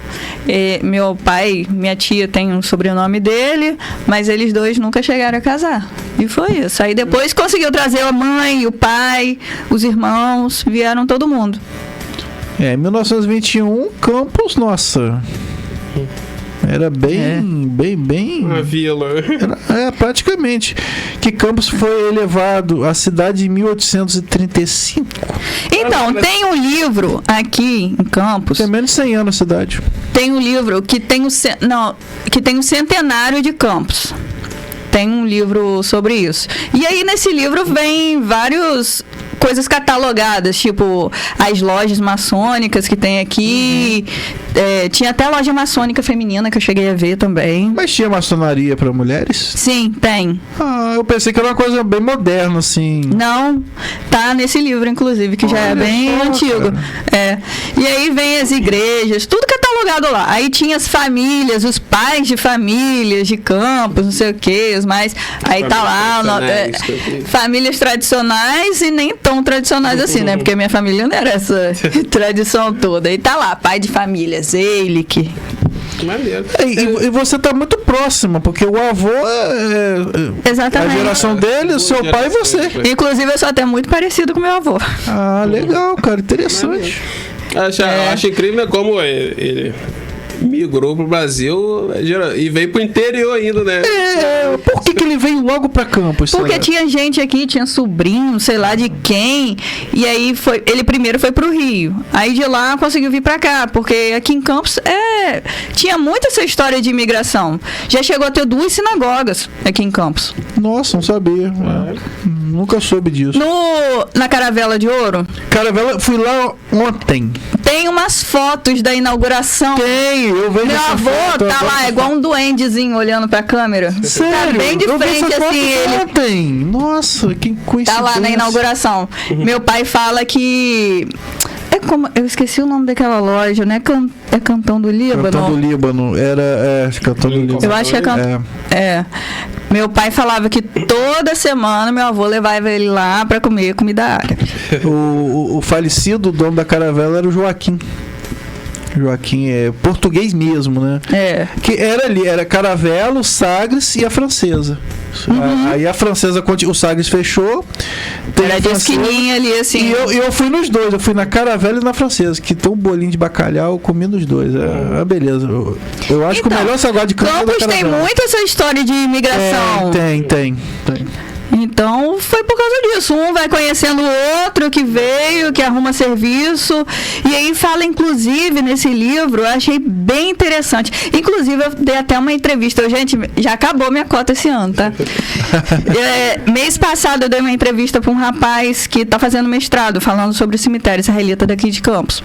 E meu pai, minha tia tem um sobrenome dele, mas eles dois nunca chegaram a casar. E foi isso. Aí depois conseguiu trazer a mãe, o pai, os irmãos, vieram todo mundo. Em 1921, Campos, nossa... Era bem. Uma vila. Praticamente. Que Campos foi elevado à cidade em 1835. Então, tem um livro aqui em Campos. Tem menos de 100 anos a cidade. Tem um livro que tem o centenário de Campos. Tem um livro sobre isso. E aí, nesse livro, vem várias coisas catalogadas, tipo as lojas maçônicas que tem aqui. Tinha até loja maçônica feminina que eu cheguei a ver também. Mas tinha maçonaria para mulheres? Sim, tem. Eu pensei que era uma coisa bem moderna, assim. Não, tá nesse livro, inclusive, que já é bem só, antigo. E aí vem as igrejas, tudo catalogado lá. Aí tinha as famílias, os pais de famílias de Campos, não sei o que, os mais. Aí tá lá, famílias tradicionais e nem tão tradicionais assim, né? Porque minha família não era essa tradição toda. Aí tá lá, pai de família, Zeilik. Maneiro. E você tá muito próxima, porque o avô Exatamente. a geração dele, o seu pai e você. Inclusive, eu sou até muito parecido com meu avô. Legal, cara, interessante. Acho incrível como ele migrou pro Brasil e veio pro interior ainda, né? Por que ele veio logo pra Campos? Porque tinha gente aqui, tinha sobrinho, sei lá de quem, e aí ele primeiro foi pro Rio, aí de lá conseguiu vir pra cá, porque aqui em Campos tinha muito essa história de imigração. Já chegou a ter 2 sinagogas aqui em Campos. Nossa, não sabia. Nunca soube disso. Na Caravela de Ouro? Caravela, fui lá ontem. Tem umas fotos da inauguração. Tem, eu vejo Meu essa avô foto, tá lá, igual um duendezinho olhando pra câmera. Sério? Tá bem de eu vi frente, essa foto assim, ele. ontem. Nossa, que coincidência. Tá lá na inauguração. Meu pai fala que... eu esqueci o nome daquela loja, né? É Cantão do Líbano? Cantão do Líbano. Cantão do Líbano. Eu acho que é Meu pai falava que toda semana meu avô levava ele lá pra comer comida árabe. O falecido dono da Caravela era o Joaquim. Joaquim é português mesmo, né? É. Que era ali, era Caravelo, Sagres e a Francesa. Aí a Francesa, o Sagres fechou. Tem Era a de Francesa, esquininha ali, assim. E eu fui nos dois, eu fui na Caravela e na Francesa, que tem um bolinho de bacalhau, eu comi nos dois. É beleza. Eu acho que o melhor salgado de Campos é da Campos tem Caravela. muito essa história de imigração. Tem. Então foi por causa disso. Um vai conhecendo o outro que veio, que arruma serviço. E aí fala, inclusive, nesse livro, eu achei bem interessante. Inclusive, eu dei até uma entrevista. Gente, já acabou minha cota esse ano, tá? Mês passado eu dei uma entrevista para um rapaz que está fazendo mestrado, falando sobre o cemitério israelita daqui de Campos.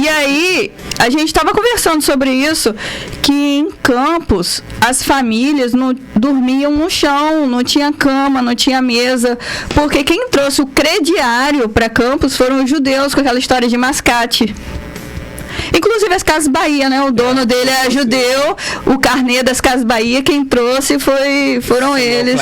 E aí, a gente estava conversando sobre isso, que em Campos, as famílias não dormiam no chão, não tinha cama, não tinha mesa, porque quem trouxe o crediário para Campos foram os judeus, com aquela história de mascate. Inclusive as Casas Bahia, né? O dono dele é judeu, o carnê das Casas Bahia, quem trouxe foram eles.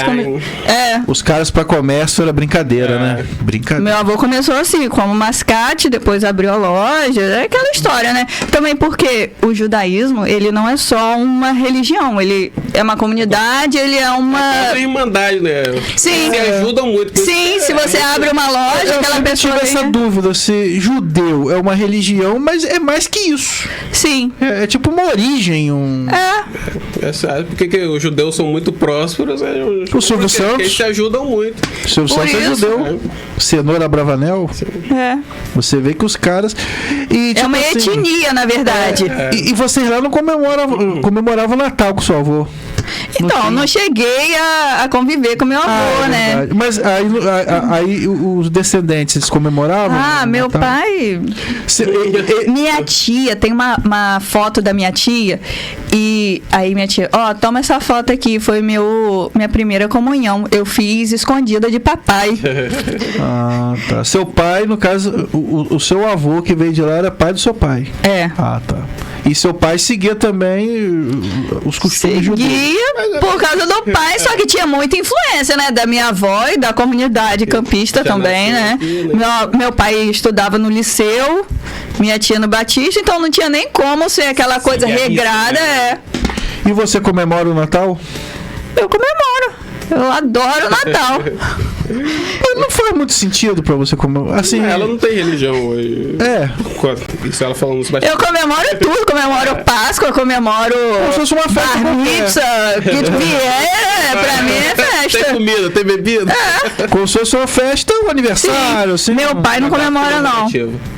Os caras para comércio era brincadeira, né? Brincadeira. Meu avô começou assim, como mascate, depois abriu a loja, é aquela história, né? Também porque o judaísmo, ele não é só uma religião, ele é uma comunidade, ele é uma... É uma irmandade, né? Sim. Se ajudam muito. Sim, se você abre uma loja, aquela pessoa... Eu tive essa dúvida, se judeu é uma religião, mas é mais que isso. Sim. É tipo uma origem, porque os judeus são muito prósperos, né? O Silvio Santos. Eles se ajudam muito. O Silvio Santos é judeu. Cenoura Bravanel. Você vê que os caras... E, tipo, é uma etnia, na verdade. E vocês lá não comemoravam o Natal com o seu avô? Então, não cheguei a conviver com meu avô, né? Verdade. Mas aí os descendentes, eles comemoravam? Meu pai... Minha tia, tem uma foto da minha tia, e aí minha tia, toma essa foto aqui, foi minha primeira comunhão, eu fiz escondida de papai. Tá. Seu pai, no caso, o seu avô que veio de lá era pai do seu pai? É. Tá. E seu pai seguia também os costumes judeus? Seguia por causa do pai, só que tinha muita influência, né? Da minha avó e da comunidade campista também, né? Meu pai estudava no liceu, minha tia no Batista, então não tinha nem como ser aquela coisa regrada. E você comemora o Natal? Eu comemoro. Eu adoro o Natal. Mas não faz muito sentido pra você comemorar. Assim, ela não tem religião hoje. Isso ela falando nos bastidores. Eu comemoro tudo. Comemoro Páscoa, comemoro como se fosse uma festa. Bar mitzvah, que vier, pra mim é festa. Tem comida, tem bebida. Como se fosse uma festa, um aniversário. Assim, meu pai não comemora, não.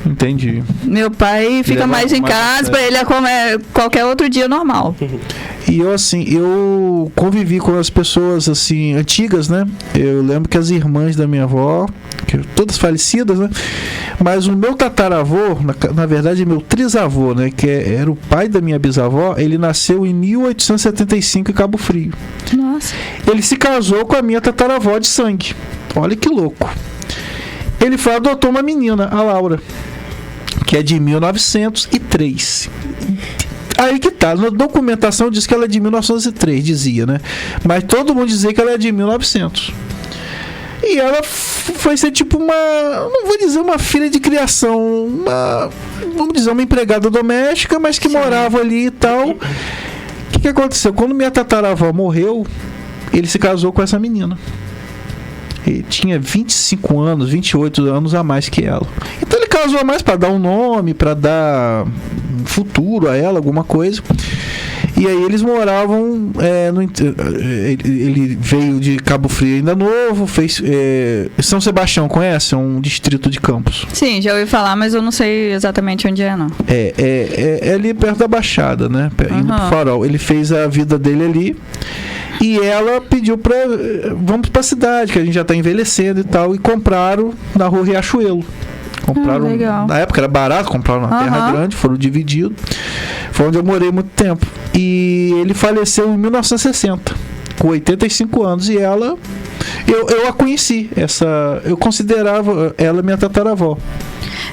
Entendi. Meu pai fica mais em casa, pra ele é qualquer outro dia normal. E eu convivi com as pessoas assim antigas, né? Eu lembro que as irmãs da minha avó, todas falecidas, né? Mas o meu tataravô, na verdade meu trisavô, né? Que era o pai da minha bisavó, ele nasceu em 1875 em Cabo Frio. Nossa. Ele se casou com a minha tataravó de sangue. Olha que louco. Ele adotou uma menina, a Laura, que é de 1903. Aí que tá, na documentação diz que ela é de 1903, dizia, né? Mas todo mundo dizia que ela é de 1900. E ela foi ser tipo não vou dizer uma filha de criação, vamos dizer, uma empregada doméstica, mas que morava ali e tal. O que aconteceu? Quando minha tataravó morreu, ele se casou com essa menina. Ele tinha 25 anos, 28 anos a mais que ela. Então ele casou a mais para dar um nome, para dar um futuro a ela, alguma coisa. E aí eles moravam ele veio de Cabo Frio ainda novo, fez São Sebastião, conhece? É um distrito de Campos. Sim, já ouvi falar, mas eu não sei exatamente onde é, não. É ali perto da Baixada, né? Indo pro Farol. Ele fez a vida dele ali. E ela pediu vamos pra cidade, que a gente já tá envelhecendo e tal. E compraram na rua Riachuelo. Compraram, na época era barato, compraram uma terra grande, foram divididos. Foi onde eu morei muito tempo. E ele faleceu em 1960, com 85 anos. E ela, eu a conheci. Eu considerava ela minha tataravó.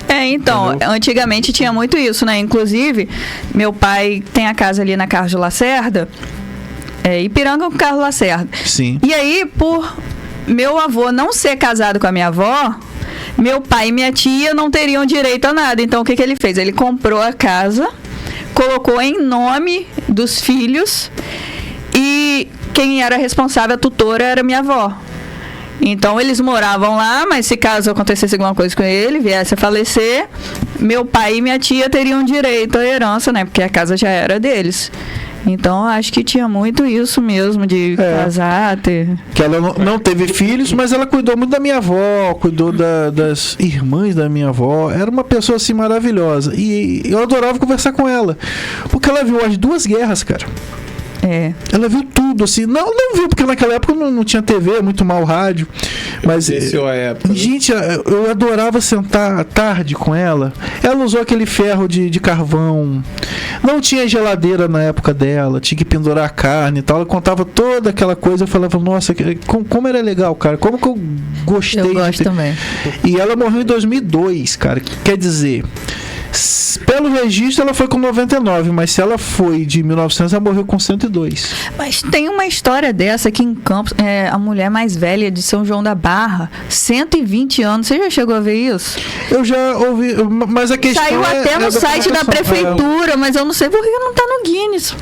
Então, antigamente tinha muito isso, né? Inclusive, meu pai tem a casa ali na Carlos de Lacerda. Ipiranga com Carlos Lacerda. Sim. E aí, por meu avô não ser casado com a minha avó, meu pai e minha tia não teriam direito a nada. Então, o que ele fez? Ele comprou a casa, colocou em nome dos filhos e quem era responsável, a tutora, era minha avó. Então, eles moravam lá, mas se caso acontecesse alguma coisa com ele, viesse a falecer, meu pai e minha tia teriam direito à herança, né? Porque a casa já era deles. Então, acho que tinha muito isso mesmo, de casar, ter... Que ela não teve filhos, mas ela cuidou muito da minha avó, cuidou das irmãs da minha avó. Era uma pessoa, assim, maravilhosa. E eu adorava conversar com ela. Porque ela viu as 2 guerras, cara. Ela viu tudo, assim. Não viu, porque naquela época não tinha TV, muito mal rádio. Mas, a época, gente, eu adorava sentar à tarde com ela. Ela usou aquele ferro de carvão. Não tinha geladeira na época dela. Tinha que pendurar a carne e tal. Ela contava toda aquela coisa. Eu falava, nossa, como era legal, cara. Como que eu gostei. Eu gosto também. E ela morreu em 2002, cara. Quer dizer... Pelo registro ela foi com 99, mas se ela foi de 1900, ela morreu com 102. Mas tem uma história dessa aqui em Campos, a mulher mais velha de São João da Barra, 120 anos. Você já chegou a ver isso? Eu já ouvi, mas a questão saiu até no site da prefeitura, mas eu não sei por que não tá no Guinness.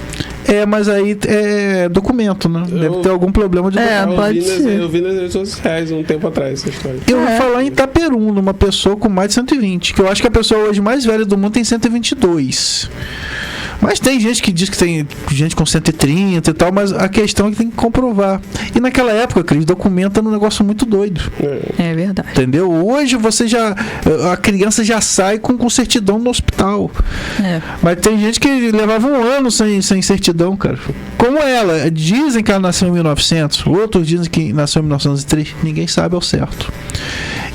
Mas aí é documento, né? Deve ter algum problema de documento. Pode ser. Eu vi nas redes sociais um tempo atrás essa história. Eu vou falar em Itaperum, numa pessoa com mais de 120, que eu acho que a pessoa hoje mais velha do mundo tem 122. Mas tem gente que diz que tem gente com 130 e tal, mas a questão é que tem que comprovar. E naquela época, Cris, documenta um negócio muito doido. É verdade. Entendeu? Hoje a criança já sai com certidão no hospital. Mas tem gente que levava um ano sem certidão, cara. Como ela. Dizem que ela nasceu em 1900, outros dizem que nasceu em 1903. Ninguém sabe ao certo.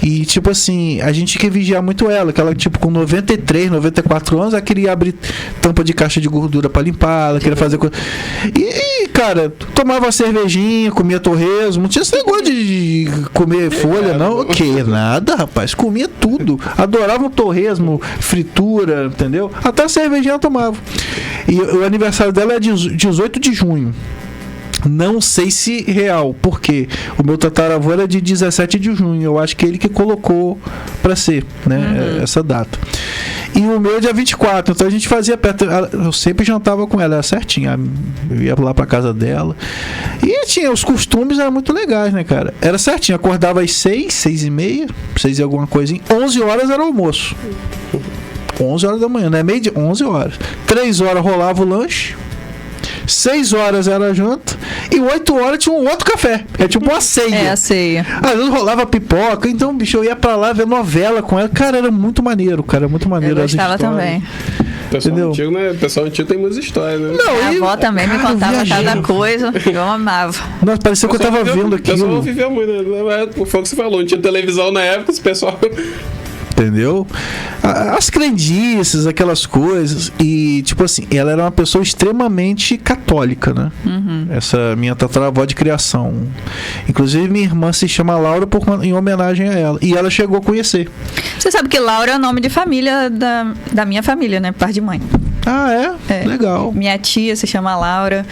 E, tipo assim, a gente quer vigiar muito ela, que ela, tipo, com 93, 94 anos, ela queria abrir tampa de caixa de gordura pra limpar, ela queria fazer coisa. E, cara, tomava cervejinha, comia torresmo, não tinha esse negócio de comer folha, não. O que? Nada, rapaz, comia tudo. Adorava um torresmo, fritura, entendeu? Até a cervejinha ela tomava. E o aniversário dela é 18 de junho. Não sei se real, porque o meu tataravô era de 17 de junho. Eu acho que ele que colocou pra ser, né? Essa data. E o meu é dia 24, então a gente fazia perto. Eu sempre jantava com ela, era certinho. Eu ia lá pra casa dela. E tinha os costumes, eram muito legais, né, cara? Era certinho, acordava às 6, 6h30, 6 e alguma coisinha. 11 horas era o almoço. 11 horas da manhã, né? Meio de 11 horas. 3 horas rolava o lanche. 6 horas era a janta e 8 horas tinha um outro café. É tipo uma ceia. A ceia. Às vezes rolava pipoca, então, bicho, eu ia pra lá ver novela com ela. Cara, era muito maneiro, cara. Muito maneiro. Eu gostava também. Pessoal antigo, né? Pessoal antigo tem muitas histórias, né? Não, a avó também me contava cada coisa. Eu amava. Nossa, parecia que eu tava vendo aquilo. O pessoal vivia muito, né? Foi o que você falou, não tinha televisão na época, os pessoal... Entendeu? As crendices, aquelas coisas. E, tipo assim, ela era uma pessoa extremamente católica, né? Essa minha tataravó de criação. Inclusive, minha irmã se chama Laura em homenagem a ela. E ela chegou a conhecer. Você sabe que Laura é o nome de família da minha família, né? Par de mãe. Ah, é? Legal. Minha tia se chama Laura.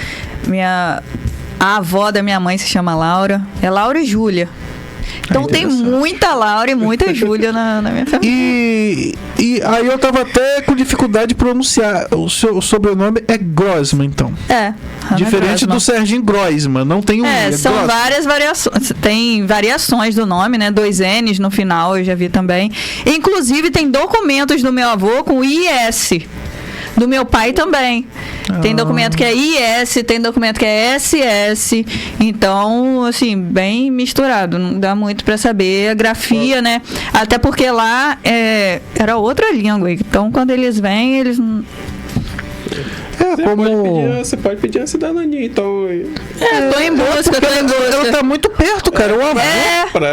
A avó da minha mãe se chama Laura. É Laura e Júlia. Então tem muita Laura e muita Júlia na minha família. E aí eu tava até com dificuldade de pronunciar. O sobrenome é Grossman, então. Diferente do Serginho Grossman, não tem um são Grossman. Várias variações. Tem variações do nome, né? 2 N's no final, eu já vi também. Inclusive tem documentos do meu avô com IS. Do meu pai também. Tem documento que é IS, tem documento que é SS. Então, assim, bem misturado. Não dá muito pra saber a grafia, né? Até porque lá era outra língua. Então, quando eles vêm, eles... Você pode pedir a cidadania, então. Tô em busca. Ela tá muito perto, cara. O avô.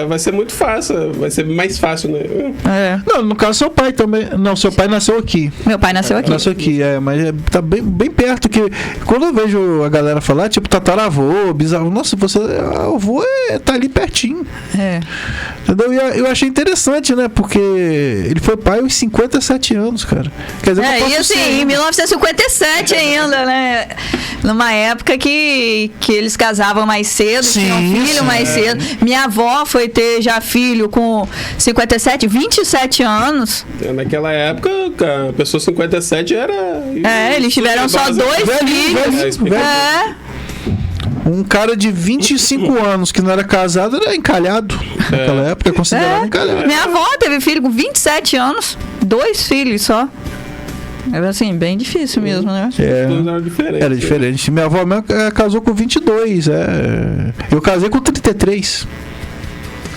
Vai ser muito fácil. Vai ser mais fácil, né? Não, no caso, seu pai também. Não, seu pai nasceu aqui. Meu pai nasceu aqui. Nasceu aqui, mas tá bem perto. Que quando eu vejo a galera falar, tipo, tataravô, bisavô, nossa, avô tá ali pertinho. Entendeu? E eu achei interessante, né? Porque ele foi pai aos 57 anos, cara. Quer dizer, e assim, em 1957 ainda. ainda, né? Numa época que eles casavam mais cedo, tinham filho mais cedo. Minha avó foi ter já filho com 57, 27 anos. Naquela época, a pessoa 57 era... Eles tiveram só 2 filhos. Um cara de 25 anos que não era casado era encalhado. Naquela época, considerado encalhado. Minha avó teve filho com 27 anos, 2 filhos só. Era assim, bem difícil mesmo, né? Era diferente. Minha avó mesmo casou com 22. Eu casei com 33.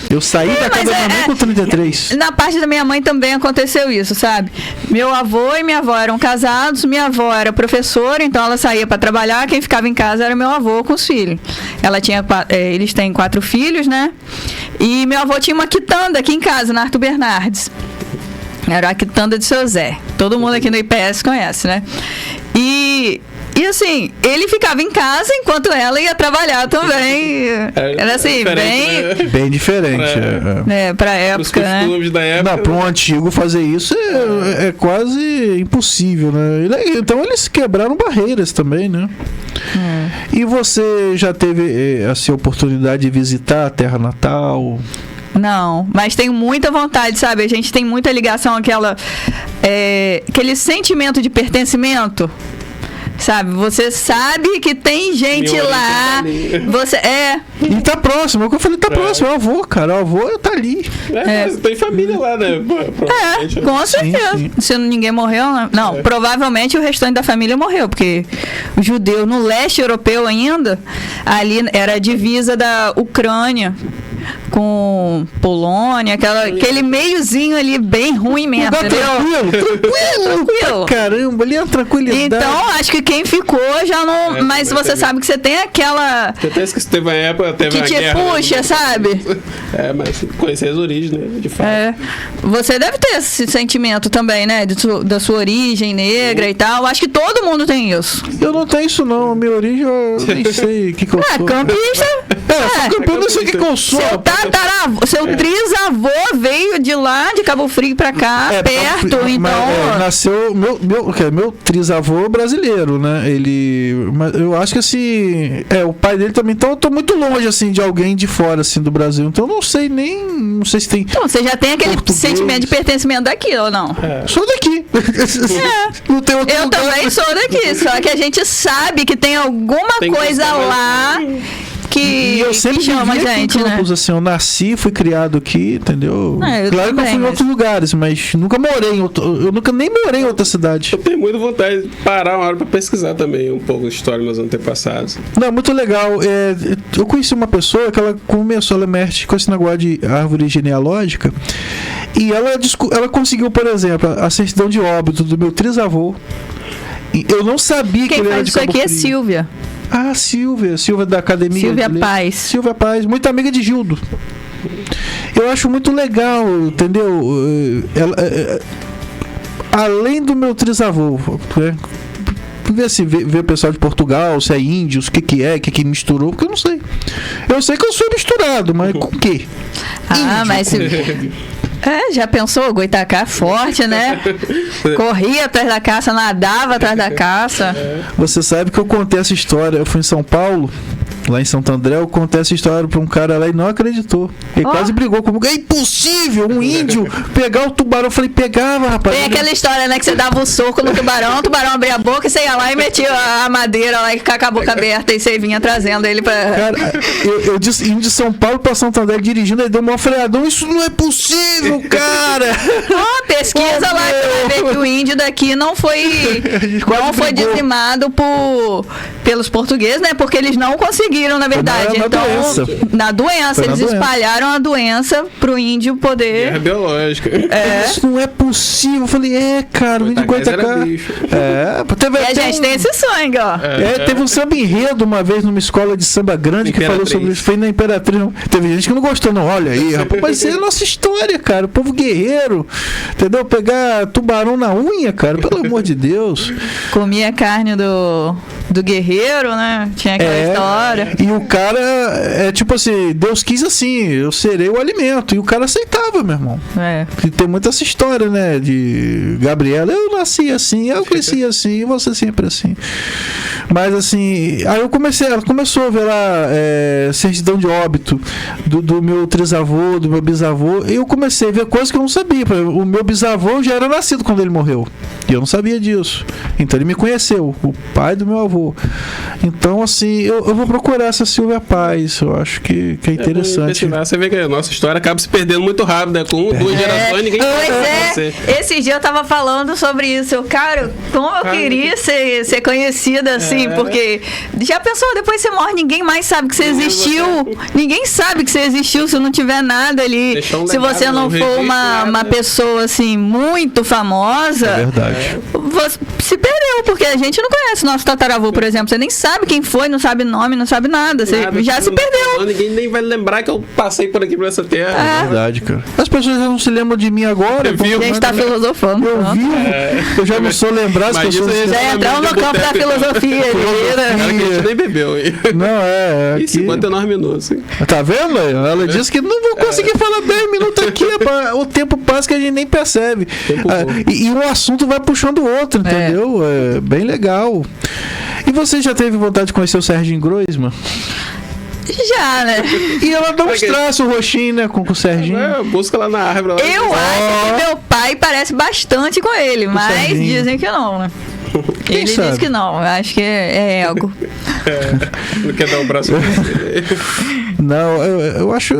Eu saí da casa da minha mãe com 33. Na parte da minha mãe também aconteceu isso, sabe? Meu avô e minha avó eram casados, minha avó era professora, então ela saía para trabalhar, quem ficava em casa era meu avô com os filhos. Eles têm 4 filhos, né? E meu avô tinha uma quitanda aqui em casa, na Arthur Bernardes. Era a quitanda de seu Zé. Todo mundo aqui no IPS conhece, né? E assim, ele ficava em casa enquanto ela ia trabalhar também. Era assim, bem diferente. Pra época, né? Da época. Não, para um antigo fazer isso é quase impossível, né? Então eles quebraram barreiras também, né? E você já teve assim, a oportunidade de visitar a terra natal? Não, mas tenho muita vontade, sabe? A gente tem muita ligação aquele sentimento de pertencimento. Sabe, você sabe que tem gente lá. Você E tá próximo, é o que eu falei, tá próximo. É o avô, cara. O avô tá ali. Mas tem família lá, né? Com certeza. Sim. Se ninguém morreu, né? Não, provavelmente o restante da família morreu, porque o judeu no leste europeu ainda, ali era a divisa da Ucrânia com Polônia, aquele meiozinho ali bem ruim mesmo, tranquilo. Caramba, ali é a tranquilidade. Então, acho que quem ficou já não... mas você sabe que você tem aquela... Eu até esqueci que teve uma época, teve que te guerra, puxa, né? Sabe? Mas conhecer as origens, né? De fato. Você deve ter esse sentimento também, né? Da sua origem negra e tal. Acho que todo mundo tem isso. Eu não tenho isso, não. Minha origem, eu nem sei o que eu sou. Campista. Sou campeão, não sei o que eu sou. Seu trisavô veio de lá, de Cabo Frio pra cá, perto, então... nasceu... Meu trisavô brasileiro, né? Mas eu acho que assim... o pai dele também... Então eu tô muito longe, assim, de alguém de fora, assim, do Brasil. Então eu não sei se tem... Então você já tem aquele sentimento de pertencimento daqui, ou não? Sou daqui. Não tem outro lugar. Também sou daqui, só que a gente sabe que tem alguma coisa lá... E eu sempre chama a gente, Campos, né? Assim, eu nasci, fui criado aqui, entendeu? Claro que eu fui em outros lugares, mas nunca morei eu nunca nem morei em outra cidade. Eu tenho muita vontade de parar uma hora pra pesquisar também um pouco de história dos meus antepassados. Não, muito legal. Eu conheci uma pessoa que ela mexe com esse negócio de árvore genealógica e ela conseguiu, por exemplo, a certidão de óbito do meu trisavô. Eu não sabia que ele era de Cabo Frio. Quem faz isso aqui é Silvia. Silvia da Academia. Silvia Paz, muito amiga de Gildo. Eu acho muito legal, entendeu? Além do meu trisavô, né? Ver o pessoal de Portugal, se é índios, o que misturou, porque eu não sei. Eu sei que eu sou misturado, mas com o quê? Mas já pensou? Goitacá forte, né? Corria atrás da caça, nadava atrás da caça. Você sabe que eu contei essa história, eu fui em São Paulo, lá em Santo André, eu contei essa história pra um cara lá e não acreditou. Ele quase brigou comigo. É impossível um índio pegar o tubarão. Eu falei, pegava, rapaz. Tem aquela história, né, que você dava um soco no tubarão, o tubarão abria a boca e você ia lá e metia a madeira lá e ficava com a boca aberta e você vinha trazendo ele pra... Cara, eu disse, indo de São Paulo pra Santo André dirigindo, ele deu um freadão. Isso não é possível, cara! Pesquisa lá pra ver que o índio daqui não foi dizimado pelos portugueses, né, porque eles não conseguiram, na verdade. Na doença. Eles espalharam a doença pro índio poder... Guerra biológica. Isso não é possível. Eu falei, cara, o índio Goitacá. E a gente tem esse sangue, ó. Teve um samba enredo uma vez numa escola de samba grande que falou sobre isso. Foi na Imperatriz. Teve gente que não gostou, não. Olha aí, rapaz. Mas é a nossa história, cara. O povo guerreiro. Entendeu? Pegar tubarão na unha, cara. Pelo amor de Deus. Comia carne do do guerreiro, né? Tinha aquela história. E o cara, tipo assim, Deus quis assim, eu serei o alimento. E o cara aceitava, meu irmão. E tem muita essa história, né? De Gabriela, eu nasci assim, eu cresci assim, e você sempre assim. Mas assim, aí ela começou a ver lá certidão de óbito do meu trisavô, do meu bisavô, e eu comecei a ver coisas que eu não sabia. O meu bisavô já era nascido quando ele morreu, e eu não sabia disso. Então ele me conheceu, o pai do meu avô. Então assim, eu vou procurar essa Silvia Paz, eu acho que é interessante. Você vê que a nossa história acaba se perdendo muito rápido, né? Com 2 gerações, ninguém conhece. Esse dia eu tava falando sobre isso. Cara, como eu queria ser conhecida assim, porque já pensou, depois você morre, ninguém mais sabe que você existiu. Ninguém sabe que você existiu se não tiver nada ali. Se você não for uma pessoa assim muito famosa, é verdade. Você se perdeu, porque a gente não conhece nosso tataravô, por exemplo. Você nem sabe quem foi, não sabe nome, não sabe nada. Você já se perdeu. Ninguém nem vai lembrar que eu passei por aqui, por essa terra. É verdade, cara. As pessoas já não se lembram de mim agora. A gente tá filosofando. Eu já não sou lembrado, as pessoas já entramos no campo da filosofia. Que a gente nem bebeu, hein? Não, E 59 minutos, hein? Tá vendo? Ela disse que não vou conseguir falar 10 minutos aqui. O tempo passa que a gente nem percebe. E um assunto vai puxando o outro, entendeu? É bem legal. E você já teve vontade de conhecer o Serginho Groisman? Já, né? E ela dá uns traços roxinhos, né? Com o Serginho. Busca lá na árvore. Eu acho que meu pai parece bastante com ele, mas Serginho. Dizem que não, né? Ele disse que não, eu acho que é ego. Não quer dar o braço. Não, eu acho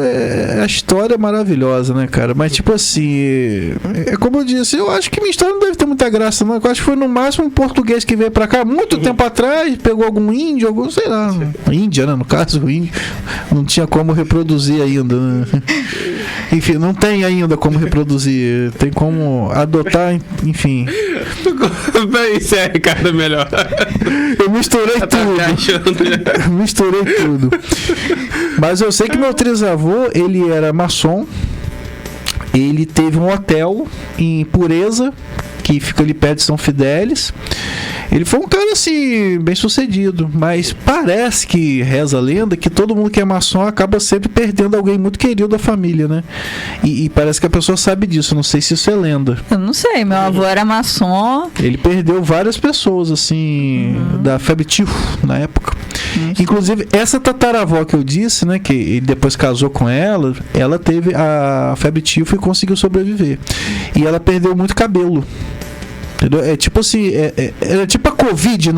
a história maravilhosa, né, cara? Mas tipo assim, como eu disse, eu acho que minha história não deve ter muita graça, não. Eu acho que foi no máximo um português que veio pra cá muito tempo atrás, pegou algum índio, sei lá, Índia, né? No caso, o índio não tinha como reproduzir ainda, né? Enfim, não tem ainda como reproduzir, tem como adotar, enfim. Isso é, Ricardo, melhor. Eu misturei tudo. Misturei tudo. Mas eu sei que meu trisavô, ele era maçom. Ele teve um hotel em Pureza, que fica ali perto de São Fidélis. Ele foi um cara assim, bem sucedido, mas parece que, reza a lenda, que todo mundo que é maçom acaba sempre perdendo alguém muito querido da família, né? E parece que a pessoa sabe disso, não sei se isso é lenda. Eu não sei, meu avô era maçom. Ele perdeu várias pessoas, assim, da febre tifo, na época. Inclusive, essa tataravó que eu disse, né, que ele depois casou com ela teve a febre tifo e conseguiu sobreviver. E ela perdeu muito cabelo. Entendeu? É tipo assim, era tipo a Covid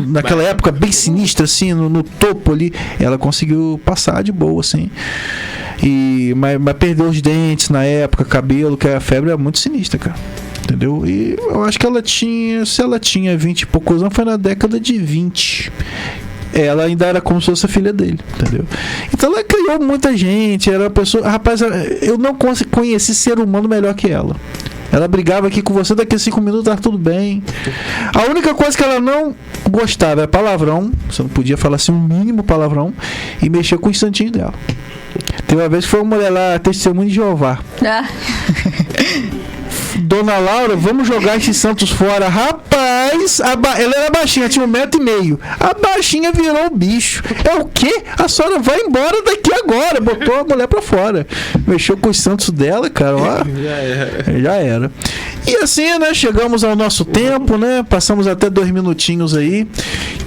naquela época, bem sinistra, assim, no topo ali. Ela conseguiu passar de boa, assim. Mas perdeu os dentes na época, cabelo, que a febre é muito sinistra, cara. Entendeu? E eu acho que se ela tinha 20 e poucos anos, foi na década de 20. Ela ainda era como se fosse a filha dele, entendeu? Então ela criou muita gente, era uma pessoa... Rapaz, eu não conheci ser humano melhor que ela. Ela brigava aqui com você, daqui a 5 minutos tá tudo bem. A única coisa que ela não gostava é palavrão. Você não podia falar assim um mínimo palavrão. E mexer com o instantinho dela. Tem uma vez que foi uma mulher lá, testemunho de Jeová. Dona Laura, vamos jogar esses santos fora. Rapaz, ela era baixinha, tinha 1,5 m. A baixinha virou um bicho. É o quê? A senhora vai embora daqui agora. Botou a mulher pra fora. Mexeu com os santos dela, cara. Ó, já era. E assim, né, chegamos ao nosso tempo, né? Passamos até 2 minutinhos aí.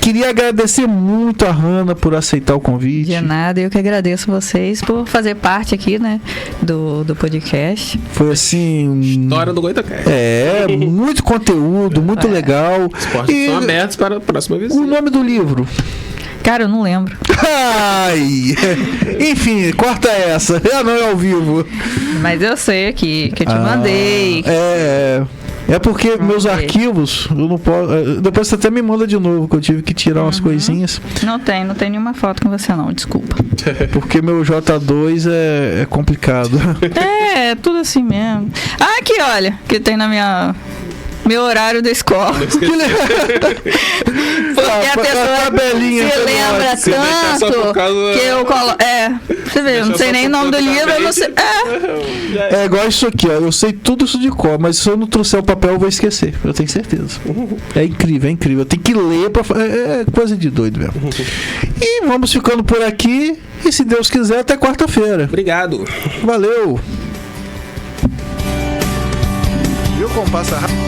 Queria agradecer muito a Hanna por aceitar o convite. De nada, eu que agradeço vocês por fazer parte aqui, né, do podcast. Foi assim... História do Goitacast. Muito conteúdo, muito legal. Os portos estão abertos para a próxima visita. O nome do livro? Cara, eu não lembro. Ai! Enfim, corta essa. Não é ao vivo. Mas eu sei aqui, que eu te mandei. É porque meus arquivos, eu não posso. Depois você até me manda de novo, que eu tive que tirar umas coisinhas. Não tem nenhuma foto com você não, desculpa. Porque meu J2 é complicado. É tudo assim mesmo. Aqui, olha, que tem na minha Meu horário da escola. Porque a pessoa tabelinha, se lembra se deixar só por tanto causa- que eu coloco. Você vê, eu não sei nem o nome do livro, eu não sei. É igual isso aqui, ó. Eu sei tudo isso de cor, mas se eu não trouxer o papel, eu vou esquecer. Eu tenho certeza. É incrível, é incrível. Eu tenho que ler pra. É coisa de doido mesmo. E vamos ficando por aqui. E se Deus quiser, até quarta-feira. Obrigado. Valeu! Viu como passa rápido?